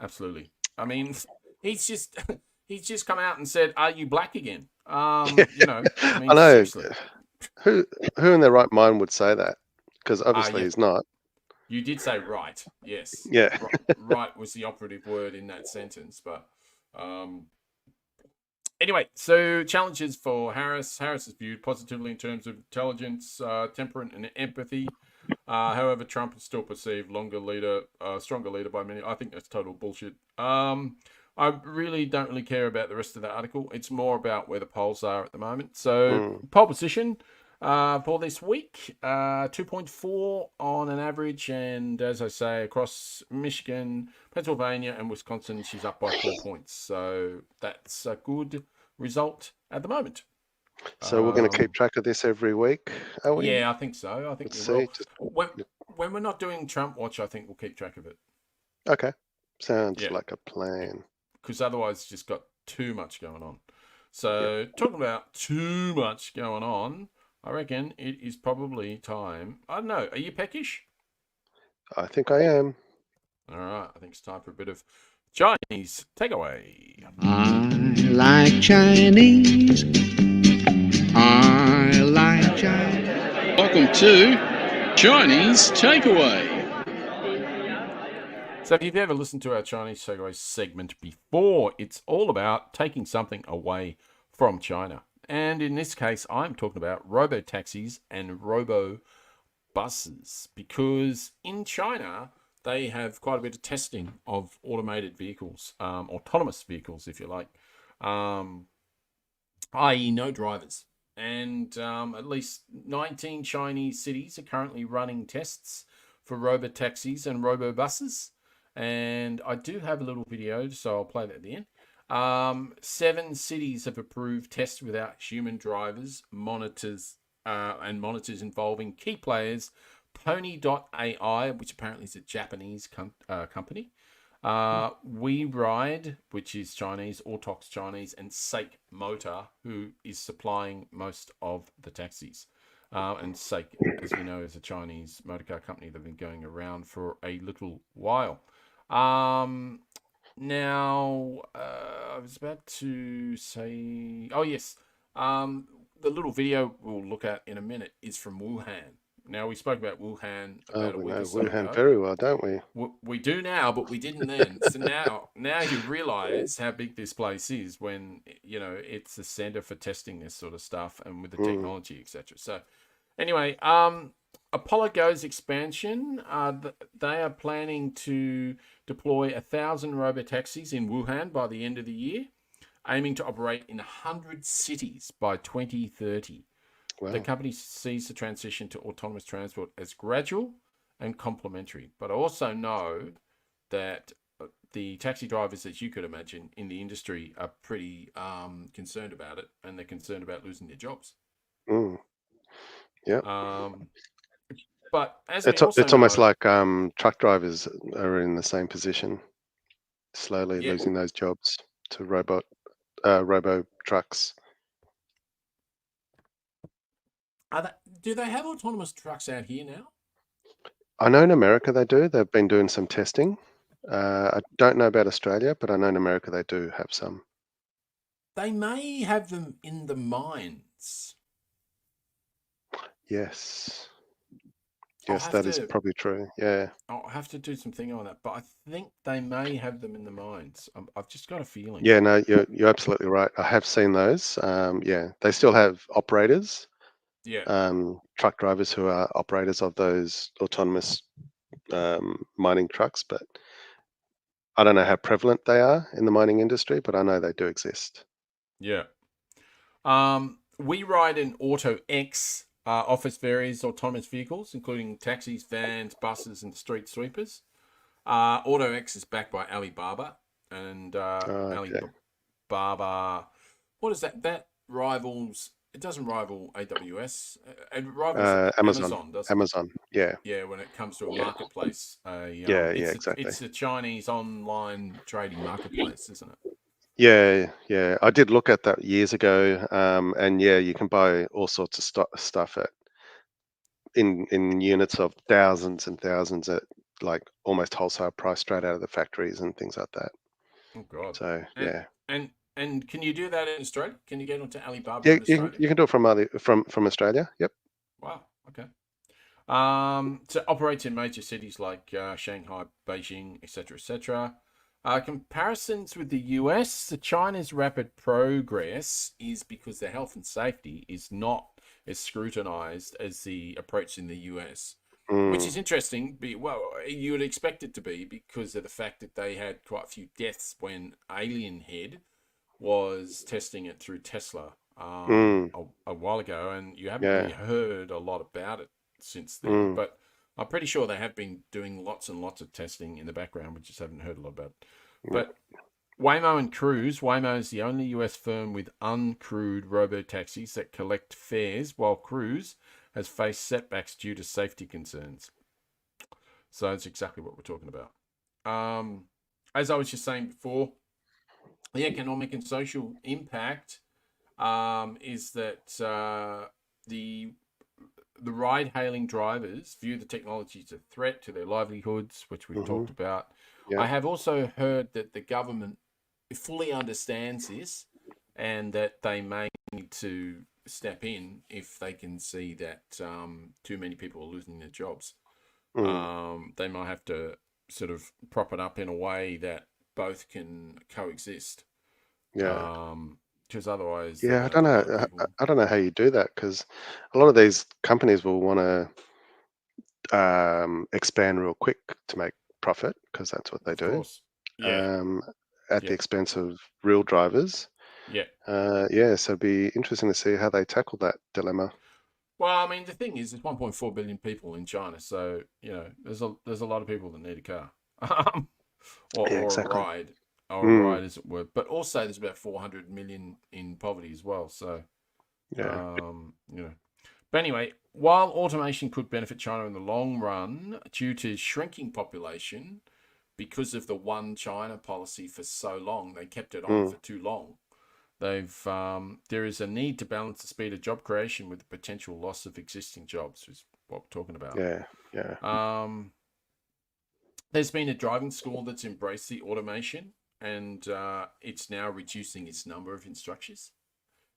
S4: absolutely. I mean, he's just come out and said, "Are you black again?" You know, I mean,
S1: I know.
S4: seriously.
S1: Who in their right mind would say that? Because obviously he's not.
S4: You did say right, yes.
S1: Yeah.
S4: Right was the operative word in that sentence. But anyway, so challenges for Harris. Harris is viewed positively in terms of intelligence, temperament, and empathy. However, Trump is still perceived stronger leader by many. I think that's total bullshit. I really don't really care about the rest of the article. It's more about where the polls are at the moment. So poll position for this week, 2.4 on an average. And as I say, across Michigan, Pennsylvania, and Wisconsin, she's up by 4 points. So that's a good result at the moment.
S1: So we're going to keep track of this every week, are we?
S4: Yeah, I think so. I think we will. When we're not doing Trump Watch, I think we'll keep track of it.
S1: Okay. Sounds like a plan.
S4: Because otherwise, it's just got too much going on. So, talking about too much going on, I reckon it is probably time. I don't know. Are you peckish?
S1: I think I am.
S4: All right. I think it's time for a bit of Chinese takeaway.
S2: I like Chinese. I like Chinese.
S3: Welcome to Chinese Takeaway.
S4: So if you've ever listened to our Chinese takeaway segment before, it's all about taking something away from China. And in this case, I'm talking about robotaxis and robo-buses, because in China, they have quite a bit of testing of automated vehicles, autonomous vehicles, if you like, i.e. no drivers. And at least 19 Chinese cities are currently running tests for robotaxis and robo-buses. And I do have a little video, so I'll play that at the end. 7 cities have approved tests without human drivers, monitors involving key players, Pony.ai, which apparently is a Japanese company, WeRide, which is Chinese, Autox Chinese, and Seik Motor, who is supplying most of the taxis. And Seik, as we know, is a Chinese motorcar company that have been going around for a little while. Now, I was about to say, oh yes, the little video we'll look at in a minute is from Wuhan. Now, we spoke about Wuhan about a week or so ago.
S1: Wuhan very well, don't we?
S4: We do now, but we didn't then. So now you realise how big this place is when, you know, it's the centre for testing this sort of stuff and with the technology, etc. So anyway, Apollo Go's expansion, they are planning to deploy 1,000 robotaxis in Wuhan by the end of the year, aiming to operate in 100 cities by 2030. Wow. The company sees the transition to autonomous transport as gradual and complementary. But I also know that the taxi drivers, as you could imagine, in the industry are pretty concerned about it, and they're concerned about losing their jobs.
S1: Yeah.
S4: But as
S1: it's almost like truck drivers are in the same position, slowly losing those jobs to robo trucks.
S4: Do they have autonomous trucks out here now?
S1: I know in America they do. They've been doing some testing. I don't know about Australia, but I know in America they do have some.
S4: They may have them in the mines.
S1: Yes. Yes, that is probably true. Yeah.
S4: I'll have to do some thinking on that, but I think they may have them in the mines. I've just got a feeling.
S1: Yeah, no, you're absolutely right. I have seen those. Yeah, they still have operators.
S4: Yeah.
S1: Truck drivers who are operators of those autonomous mining trucks, but I don't know how prevalent they are in the mining industry, but I know they do exist.
S4: Yeah. We ride an Auto X offers various autonomous vehicles, including taxis, vans, buses, and street sweepers. Auto X is backed by Alibaba, and Alibaba, what is that? That rivals. It doesn't rival AWS. It rivals Amazon, doesn't it?
S1: Amazon, yeah.
S4: Yeah, when it comes to a marketplace.
S1: Exactly.
S4: It's a Chinese online trading marketplace, isn't it?
S1: Yeah. I did look at that years ago, and yeah, you can buy all sorts of stuff in units of thousands and thousands at like almost wholesale price straight out of the factories and things like that.
S4: Oh God!
S1: So
S4: And can you do that in Australia? Can you get onto Alibaba
S1: yeah,
S4: in Australia?
S1: you can do it from Australia. Yep.
S4: Wow. Okay. So operates in major cities like Shanghai, Beijing, etc. Comparisons with the US, China's rapid progress is because their health and safety is not as scrutinized as the approach in the US, which is interesting. Well, you would expect it to be because of the fact that they had quite a few deaths when Alien Head was testing it through Tesla a while ago, and you haven't really heard a lot about it since then. But I'm pretty sure they have been doing lots and lots of testing in the background. We just haven't heard a lot about it. But Waymo and Cruise. Waymo is the only US firm with uncrewed robotaxis that collect fares, while Cruise has faced setbacks due to safety concerns. So that's exactly what we're talking about. As I was just saying before, the economic and social impact is that the ride-hailing drivers view the technology as a threat to their livelihoods, which we've talked about. I have also heard that the government fully understands this and that they may need to step in if they can see that too many people are losing their jobs. They might have to sort of prop it up in a way that both can coexist. Because otherwise,
S1: I don't know. I don't know how you do that, because a lot of these companies will want to expand real quick to make profit, because that's what they do.
S4: Of course. Yeah.
S1: At the expense of real drivers.
S4: Yeah.
S1: So it'd be interesting to see how they tackle that dilemma.
S4: Well, I mean, the thing is, there's 1.4 billion people in China, so there's a lot of people that need a car, or a ride. Or a ride, as it were. But also, there's about 400 million in poverty as well. So, But anyway, while automation could benefit China in the long run, due to shrinking population, because of the one China policy for so long, they kept it on for too long. There is a need to balance the speed of job creation with the potential loss of existing jobs, is what we're talking about. There's been a driving school that's embraced the automation, and it's now reducing its number of instructors,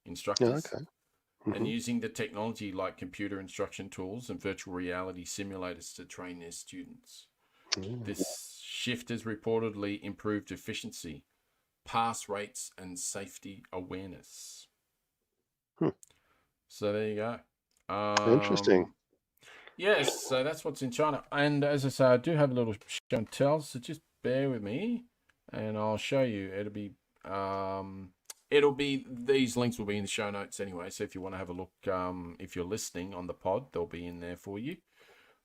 S4: and using the technology like computer instruction tools and virtual reality simulators to train their students. This shift has reportedly improved efficiency, pass rates, and safety awareness. So there you go.
S1: Interesting.
S4: Yes, so that's what's in China. And as I say, I do have a little show and tell, so just bear with me and I'll show you. It'll be these links will be in the show notes anyway, so if you want to have a look, if you're listening on the pod, they'll be in there for you.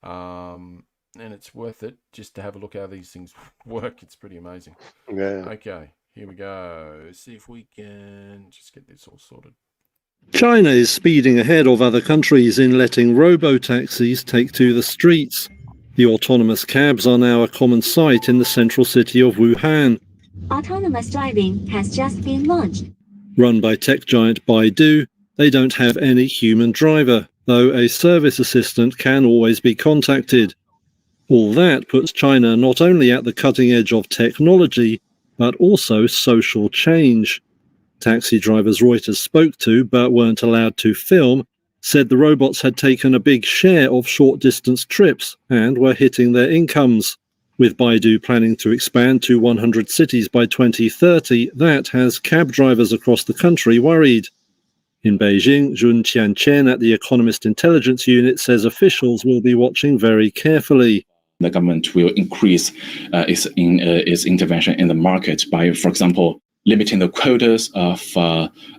S4: And it's worth it just to have a look how these things work. It's pretty amazing. Okay, here we go. Let's see if we can just get this all sorted.
S7: China is speeding ahead of other countries in letting robotaxis take to the streets. The autonomous cabs are now a common sight in the central city of Wuhan.
S8: Autonomous driving has just been launched.
S7: Run by tech giant Baidu, they don't have any human driver. though a service assistant can always be contacted. All that puts China not only at the cutting edge of technology, but also social change. Taxi drivers Reuters spoke to, but weren't allowed to film, said the robots had taken a big share of short-distance trips and were hitting their incomes. With Baidu planning to expand to 100 cities by 2030, that has cab drivers across the country worried. In Beijing, Jun Tianqian at the Economist Intelligence Unit says officials will be watching very carefully.
S9: The government will increase its intervention in the market by, for example, limiting the quotas of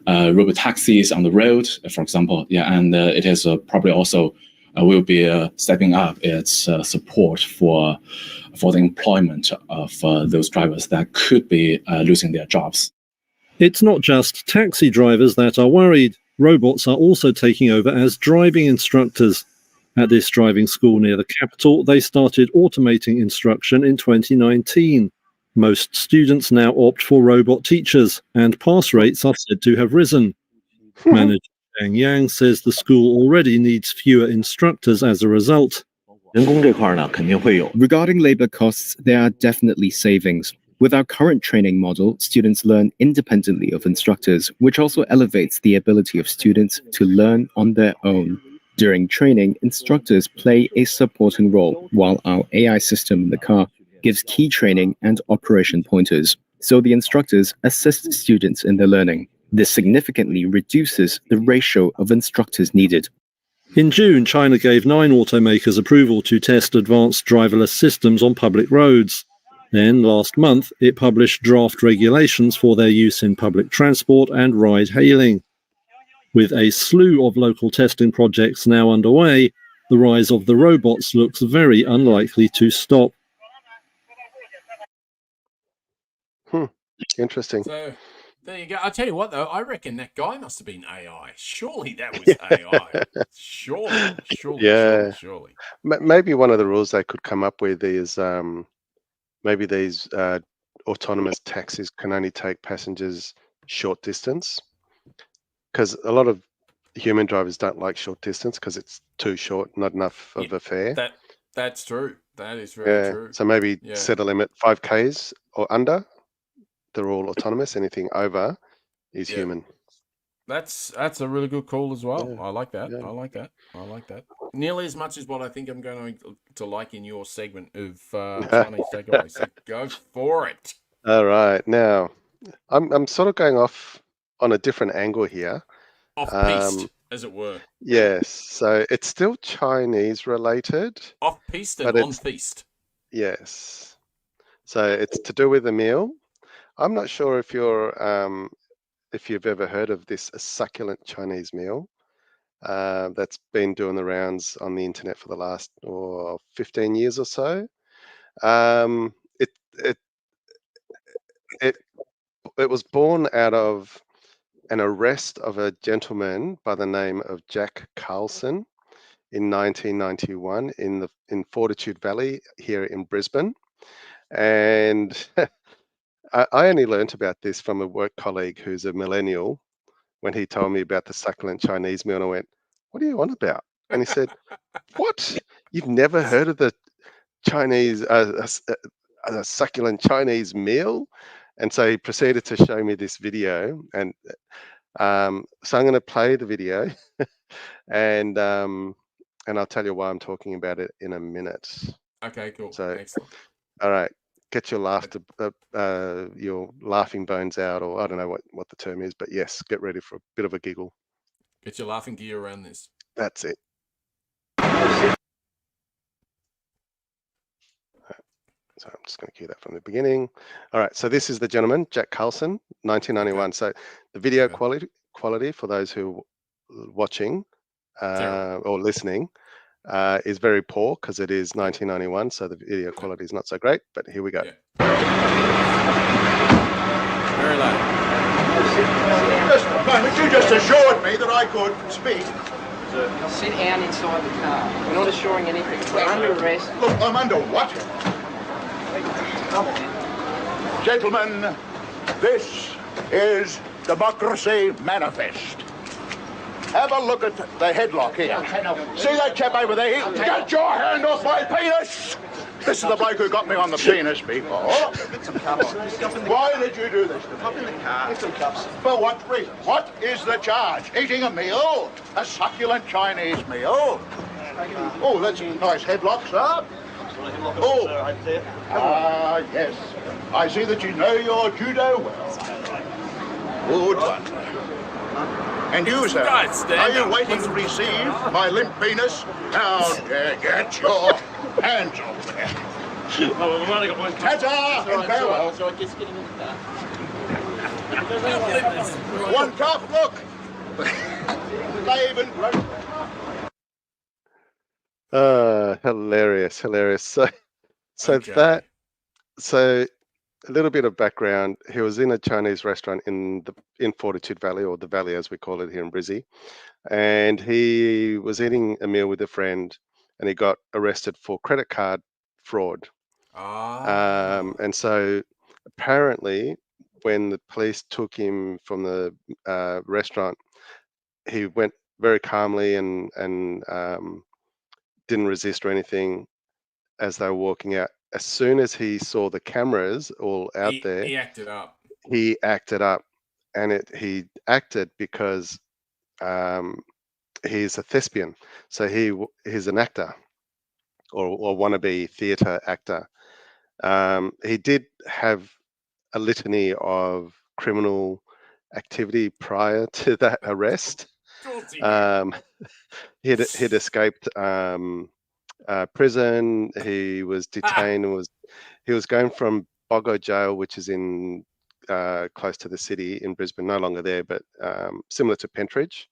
S9: robotaxis on the road, for example. And it is probably also will be stepping up its support for the employment of those drivers that could be losing their jobs.
S7: It's not just taxi drivers that are worried. Robots are also taking over as driving instructors. At this driving school near the capital, they started automating instruction in 2019. Most students now opt for robot teachers, and pass rates are said to have risen. Manager Zhang Yang says the school already needs fewer instructors as a result.
S10: Regarding labor costs, there are definitely savings. With our current training model, students learn independently of instructors, which also elevates the ability of students to learn on their own. During training, instructors play a supporting role, while our AI system in the car gives key training and operation pointers, so the instructors assist students in their learning. This significantly reduces the ratio of instructors needed.
S7: In June, China gave 9 automakers approval to test advanced driverless systems on public roads. Then, last month, it published draft regulations for their use in public transport and ride-hailing. With a slew of local testing projects now underway, the rise of the robots looks very unlikely to stop.
S1: Interesting.
S4: So there you go. I'll tell you what, though, I reckon that guy must have been AI. Surely that was AI. Surely.
S1: Maybe one of the rules they could come up with is maybe these autonomous taxis can only take passengers short distance, because a lot of human drivers don't like short distance because it's too short, not enough of a fare.
S4: That's true. That is very true.
S1: So maybe set a limit 5Ks or under. They're all autonomous. Anything over is human.
S4: That's a really good call as well.
S1: Yeah.
S4: I like that.
S1: Yeah.
S4: I like that. Nearly as much as what I think I'm going to like in your segment of Chinese takeaway. So go for it.
S1: All right. Now, I'm sort of going off on a different angle here.
S4: Off-piste, as it were.
S1: Yes. So it's still Chinese related.
S4: Off-piste and on-piste.
S1: Yes. So it's to do with a meal. I'm not sure if you've ever heard of this succulent Chinese meal that's been doing the rounds on the internet for the last 15 years or so. It was born out of an arrest of a gentleman by the name of Jack Carlson in 1991 in Fortitude Valley here in Brisbane, and I only learnt about this from a work colleague who's a millennial when he told me about the succulent Chinese meal, and I went, "What are you on about?" And he said, "What? You've never heard of the Chinese a succulent Chinese meal?" And so he proceeded to show me this video, and so I'm going to play the video, and I'll tell you why I'm talking about it in a minute.
S4: Okay, cool.
S1: So,
S4: excellent.
S1: All right. Get your your laughing bones out, or I don't know what the term is, but yes, get ready for a bit of a giggle.
S4: Get your laughing gear around this.
S1: That's it. So I'm just going to cue that from the beginning. All right, so this is the gentleman, Jack Carlson, 1991. Okay. So the video quality for those who are watching or listening is very poor because it is 1991, so the video quality is not so great, but here we go.
S4: Yeah. Very loud.
S11: Just a moment, you just assured me that I could speak.
S12: Sit down inside the car. We're not assuring anything. We're under arrest.
S11: Look, I'm under what? Gentlemen, this is Democracy Manifest. Have a look at the headlock here. See that chap over there? Get your hand off my penis! This is the bloke who got me on the penis before. Why did you do this to me? For what reason? What is the charge? Eating a meal? A succulent Chinese meal? Oh, that's a nice headlock, sir. Oh, yes. I see that you know your judo well. Good one. And you, sir, are you waiting to receive my limp penis? Now, get your hands off there. Ta-ta and farewell. One cup, look. They've been
S1: hilarious. So a little bit of background. He was in a Chinese restaurant in Fortitude Valley, or the Valley as we call it here in Brizzy, and he was eating a meal with a friend, and he got arrested for credit card fraud. And so apparently, when the police took him from the restaurant, he went very calmly and didn't resist or anything as they were walking out. As soon as he saw the cameras all out there,
S4: he acted up.
S1: He acted up, and he acted because he's a thespian, so he's an actor or wannabe theatre actor. He did have a litany of criminal activity prior to that arrest. He'd escaped prison. He was detained and he was going from Boggo Jail, which is in close to the city in Brisbane, no longer there, but similar to Pentridge.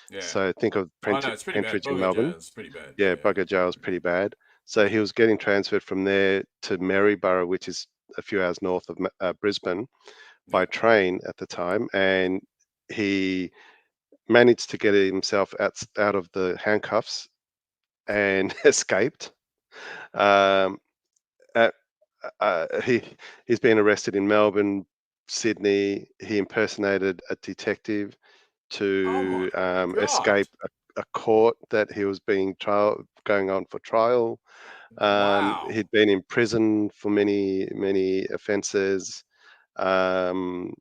S4: Yeah.
S1: So think of Pentridge in Melbourne.
S4: It's pretty bad.
S1: Yeah, Boggo Jail is pretty bad. So he was getting transferred from there to Maryborough, which is a few hours north of Brisbane, by train at the time, and he managed to get himself out of the handcuffs and escaped. He's been arrested in Melbourne, Sydney. He impersonated a detective to escape a court that he was going on for trial. He'd been in prison for many offences and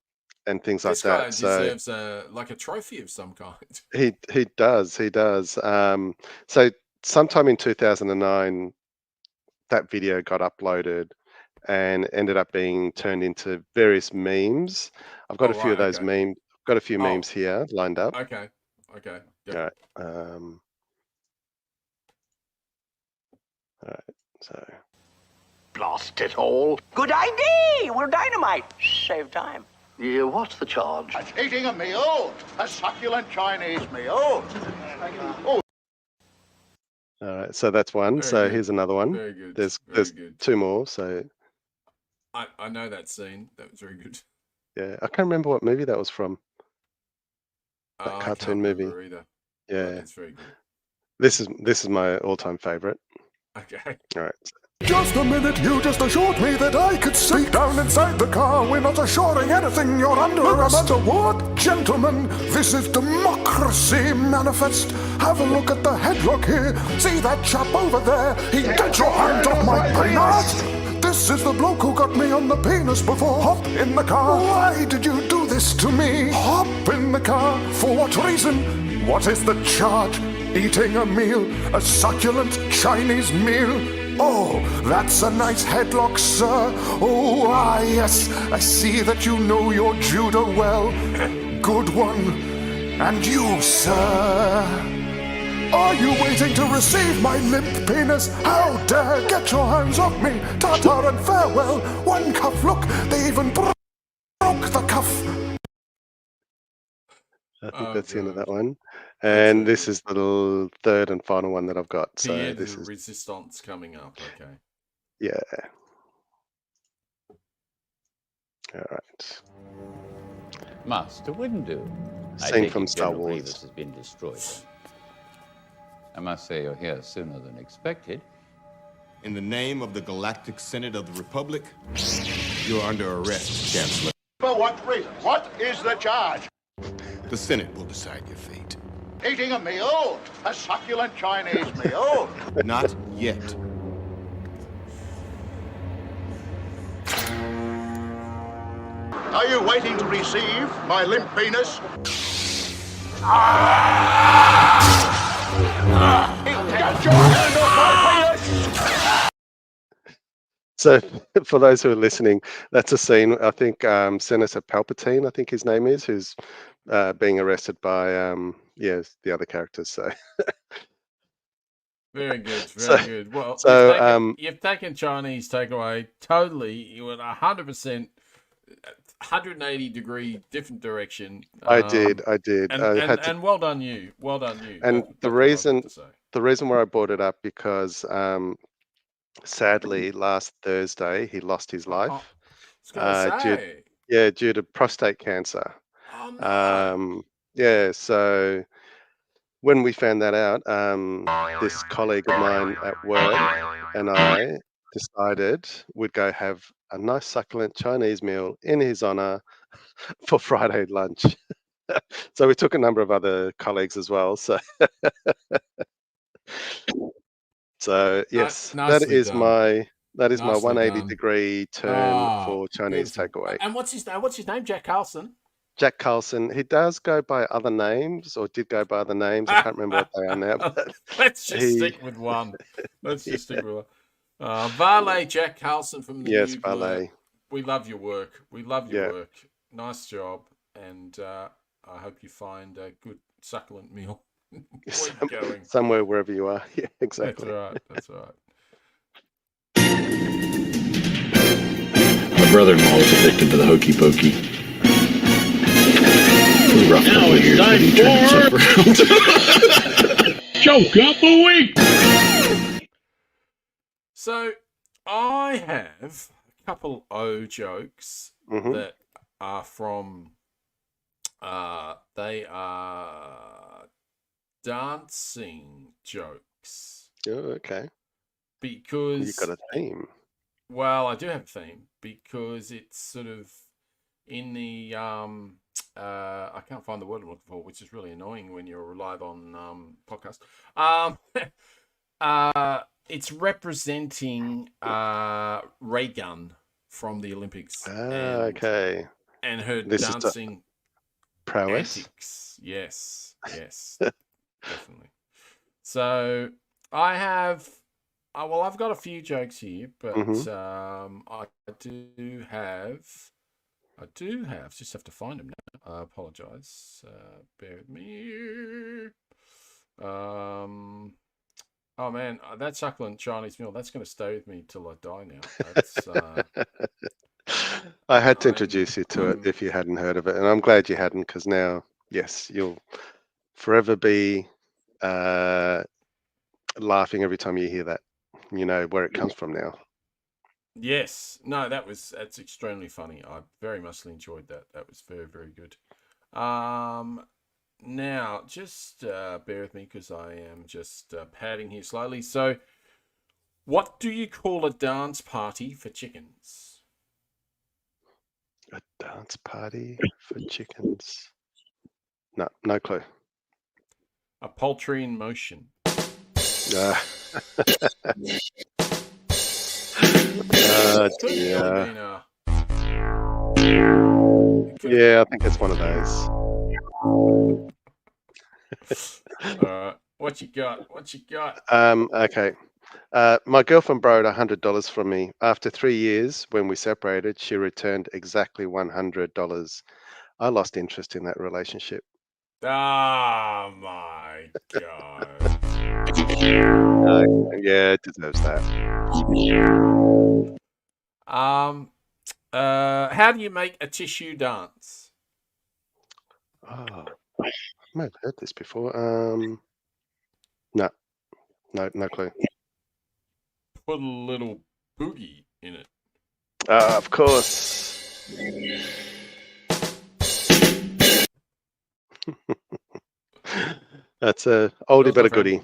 S1: things like that.
S4: This guy deserves a trophy of some kind.
S1: He does. So sometime in 2009, that video got uploaded and ended up being turned into various memes. I've got a few of those memes. Got a few memes here lined up.
S4: Okay.
S1: Yep. All right. So.
S11: Blast it all.
S12: Good idea. We're dynamite. Save time.
S11: Yeah, what's the charge? Eating a meal. A succulent Chinese meal. Oh.
S1: All right, so that's one. Here's another one.
S4: Very good.
S1: There's
S4: good.
S1: two more. So
S4: I know that scene. That was very good.
S1: Yeah, I can't remember what movie that was from. That cartoon movie.
S4: Either.
S1: Yeah,
S4: it's very good.
S1: This is my all-time favorite.
S4: Okay.
S1: All right.
S13: Just a minute, you just assured me that I could sit down inside the car. We're not assuring anything, you're under arrest. What? Gentlemen, this is democracy manifest. Have a look at the headlock here. See that chap over there? He gets your hand off my penis. This is the bloke who got me on the penis before. Hop in the car. Why did you do this to me? Hop in the car. For what reason? What is the charge? Eating a meal, a succulent Chinese meal. Oh, that's a nice headlock, sir. Oh, yes, I see that you know your judo well. Good one. And you, sir? Are you waiting to receive my limp penis? How dare get your hands off me? Ta-ta and farewell. One cuff, look, they even broke the cuff.
S1: I think that's the end of that one. And this is the third and final one that I've got. So this is
S4: Resistance coming up. Okay.
S1: Yeah. All right.
S14: Master wouldn't do.
S1: Scene from Star Wars.
S14: Grievous has been destroyed. I must say you're here sooner than expected.
S15: In the name of the Galactic Senate of the Republic, you're under arrest, Chancellor.
S11: For what reason? What is the charge?
S15: The Senate will decide your fate.
S11: Eating a meal? A succulent Chinese meal?
S15: Not yet.
S11: Are you waiting to receive my limp penis? Get your hand off my penis!
S1: So, for those who are listening, that's a scene. I think Senator Palpatine, I think his name is, who's being arrested by the other characters. So,
S4: Very good,
S1: So-
S4: very good. Well,
S1: so,
S4: you've taken Chinese takeaway totally. You went 100%, 180-degree different direction.
S1: I did.
S4: And well done you. Well done you.
S1: And
S4: That's
S1: the
S4: what I've got
S1: reason
S4: to say.
S1: the reason why I brought it up because sadly last Thursday he lost his life.
S4: I was gonna say.
S1: due to prostate cancer.
S4: Oh no.
S1: Yeah, so when we found that out, this colleague of mine at work and I decided we'd go have a nice succulent Chinese meal in his honor for Friday lunch. So we took a number of other colleagues as well. So, yes, that
S4: Nicely
S1: is
S4: done.
S1: my
S4: Nicely
S1: 180-degree turn for Chinese
S4: beautiful.
S1: takeaway.
S4: And what's his name? What's his name? Jack Carlson.
S1: Jack Carlson, he does go by other names, or did go by other names. I can't remember what they are now. But
S4: Let's just stick with one. Let's just stick with one. Valet Jack Carlson from the
S1: Yes,
S4: New Blurt.
S1: Valet.
S4: We love your work. We love your
S1: Yeah.
S4: work. Nice job. And I hope you find a good succulent meal. Where you going?
S1: Somewhere wherever you are. Yeah, exactly.
S4: That's right.
S3: My brother-in-law was a victim to the hokey pokey. Rough
S16: Now
S3: couple of
S16: it's
S3: years, but he turned himself around.
S16: Joke of the week.
S4: So I have a couple O jokes that are from they are dancing jokes.
S1: Oh, okay.
S4: Because
S1: You've got a theme.
S4: Well, I do have a theme because it's sort of in the I can't find the word I'm looking for, which is really annoying when you're live on podcast. It's representing Ray Gun from the Olympics.
S1: Okay.
S4: And her
S1: This is
S4: dancing
S1: prowess.
S4: antics. Yes, definitely. So I have. Well, I've got a few jokes here, but I do have. Just have to find them now. I apologize. Bear with me. Oh man, that succulent Chinese meal, that's going to stay with me till I die now. That's,
S1: I had to introduce you to it if you hadn't heard of it, and I'm glad you hadn't, because now, yes, you'll forever be laughing every time you hear that. You know where it comes from now.
S4: Yes. No, that's extremely funny. I very much enjoyed that. That was very, very good. Now, just bear with me because I am just padding here slowly. So, what do you call a dance party for chickens?
S1: A dance party for chickens? No clue.
S4: A poultry in motion.
S1: Dear. Yeah, I think it's one of those.
S4: What you got?
S1: Okay. My girlfriend borrowed $100 from me. After 3 years, when we separated, she returned exactly $100. I lost interest in that relationship.
S4: Oh my god.
S1: Yeah, it deserves that.
S4: How do you make a tissue dance?
S1: Oh, I might have heard this before. No clue.
S4: Put a little boogie in it.
S1: Of course. That's a oldie but a goodie.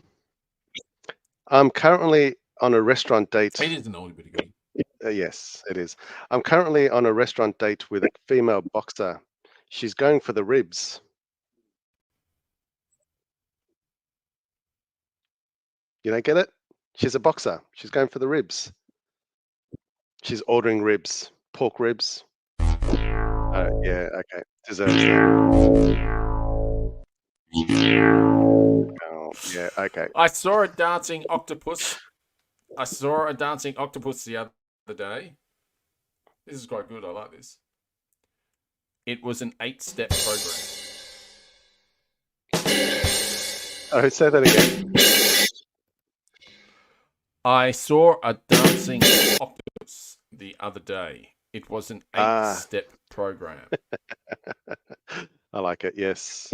S1: I'm currently on a restaurant date.
S4: It is an oldie but a goodie.
S1: Yes, it is. I'm currently on a restaurant date with a female boxer. She's going for the ribs. You don't get it? She's a boxer. She's going for the ribs. She's ordering ribs. Pork ribs. Yeah, okay. Deserves that. Oh, yeah, okay.
S4: I saw a dancing octopus. The other day. This is quite good. I like this. It was an 8-step program.
S1: Oh, say that again.
S4: I saw a dancing octopus the other day. It was an 8-step program.
S1: I like it, yes.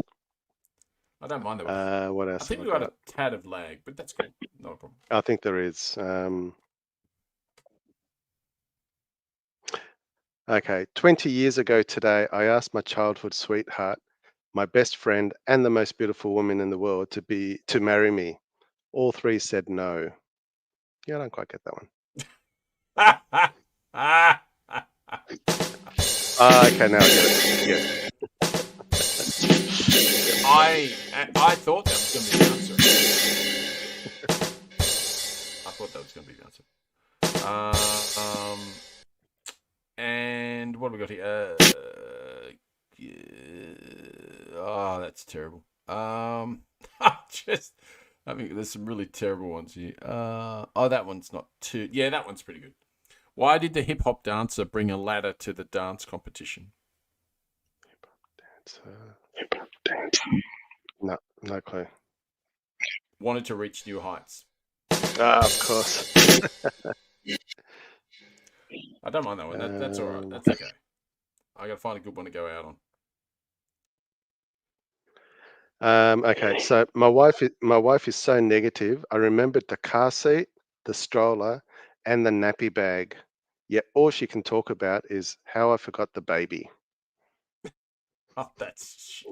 S4: I don't mind that.
S1: What else?
S4: I think we got a tad of lag, but that's cool. No problem.
S1: I think there is. Okay, 20 years ago today, I asked my childhood sweetheart, my best friend, and the most beautiful woman in the world to marry me. All three said no. Yeah, I don't quite get that one. Okay, now I get it. Yeah.
S4: I thought that was going to be the answer. And what have we got here? Oh, that's terrible. I think there's some really terrible ones here. That one's not too. Yeah, that one's pretty good. Why did the hip hop dancer bring a ladder to the dance competition?
S1: Hip hop dancer. No clue.
S4: Wanted to reach new heights.
S1: Of course.
S4: I don't mind that one. That's all right. That's okay. I got to find a good one to go out on.
S1: Okay, so my wife is so negative. I remembered the car seat, the stroller, and the nappy bag. Yet all she can talk about is how I forgot the baby.
S4: Oh, that's.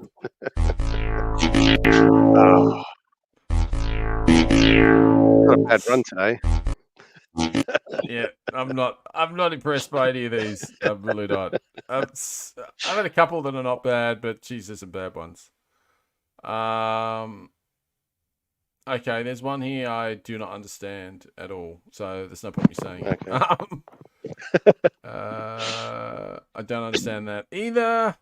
S1: Oh. Got a bad run today.
S4: Yeah, I'm not impressed by any of these. I'm really not. I've had a couple that are not bad, but geez, there's some bad ones. Okay, there's one here I do not understand at all, so there's no point me saying it.
S1: Okay.
S4: I don't understand that either.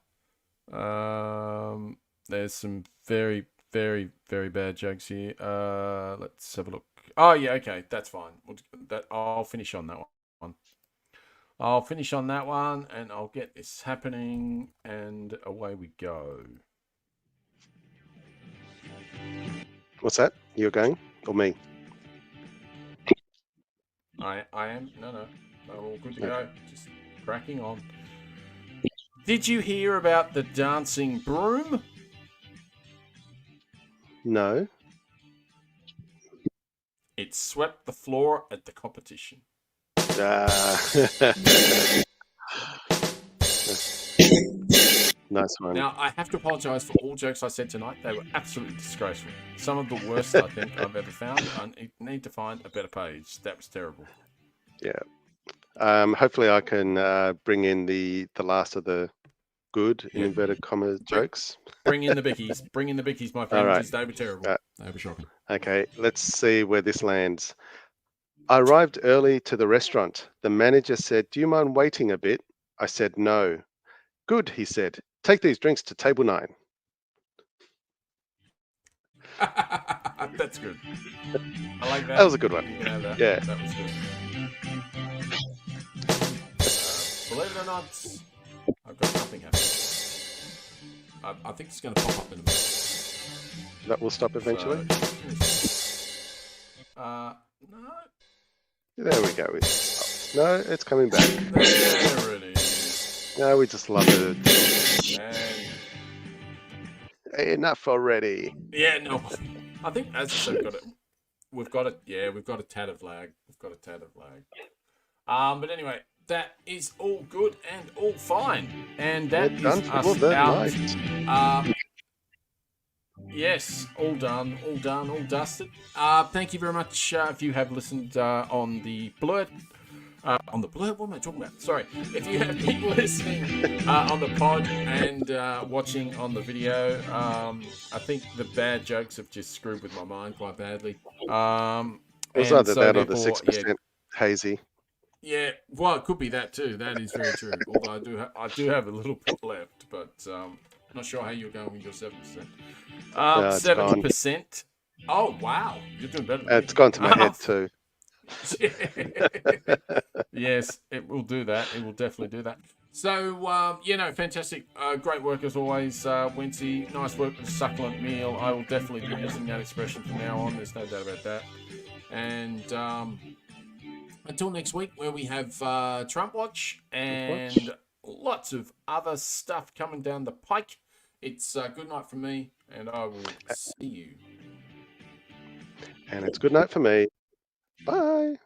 S4: There's some very, very, very bad jokes here. Let's have a look. Oh yeah, okay, that's fine. I'll finish on that one. I'll finish on that one, and I'll get this happening, and away we go.
S1: What's that? You're going or me?
S4: I am. No. We're all good to go. Just cracking on. Did you hear about the dancing broom?
S1: No.
S4: It swept the floor at the competition.
S1: Nice one.
S4: Now, I have to apologise for all jokes I said tonight. They were absolutely disgraceful. Some of the worst I think I've ever found. I need to find a better page. That was terrible.
S1: Yeah. Hopefully I can bring in the last of the good, in inverted commas, jokes.
S4: Bring in the bickies. Bring in the bickies, my friend, because they were terrible. They were shocking.
S1: Okay, let's see where this lands. I arrived early to the restaurant. The manager said, "Do you mind waiting a bit?" I said, "No." "Good," he said. "Take these drinks to table 9.
S4: That's good. I like that.
S1: That was a good one. Yeah.
S4: That was good. Believe it or not, I've got nothing happening. I think it's going to pop up in a minute.
S1: That will stop eventually?
S4: No.
S1: There we go. No, it's coming back.
S4: There it is.
S1: No, we just love it. Hey, enough already.
S4: Yeah, no. I think, as I said, we've got a tad of lag. But anyway, that is all good and all fine. And that is us out. Yes, all done, all dusted. Thank you very much if you have listened on the Blurt. What am I talking about? Sorry. If you have been listening on the pod and watching on the video, I think the bad jokes have just screwed with my mind quite badly.
S1: It was either that or the 6% hazy.
S4: Yeah, well, it could be that too. That is very true. Although I do have a little bit left, but not sure how you're going with your 7%. 70%. Oh wow, you're doing better.
S1: It's gone to my head too.
S4: Yes, it will do that. It will definitely do that. So, fantastic. Great work as always, Wencee. Nice work with the succulent meal. I will definitely be using that expression from now on. There's no doubt about that. And until next week, where we have Trump Watch and lots of other stuff coming down the pike. It's good night from me, and I will see you.
S1: And it's good night for me. Bye.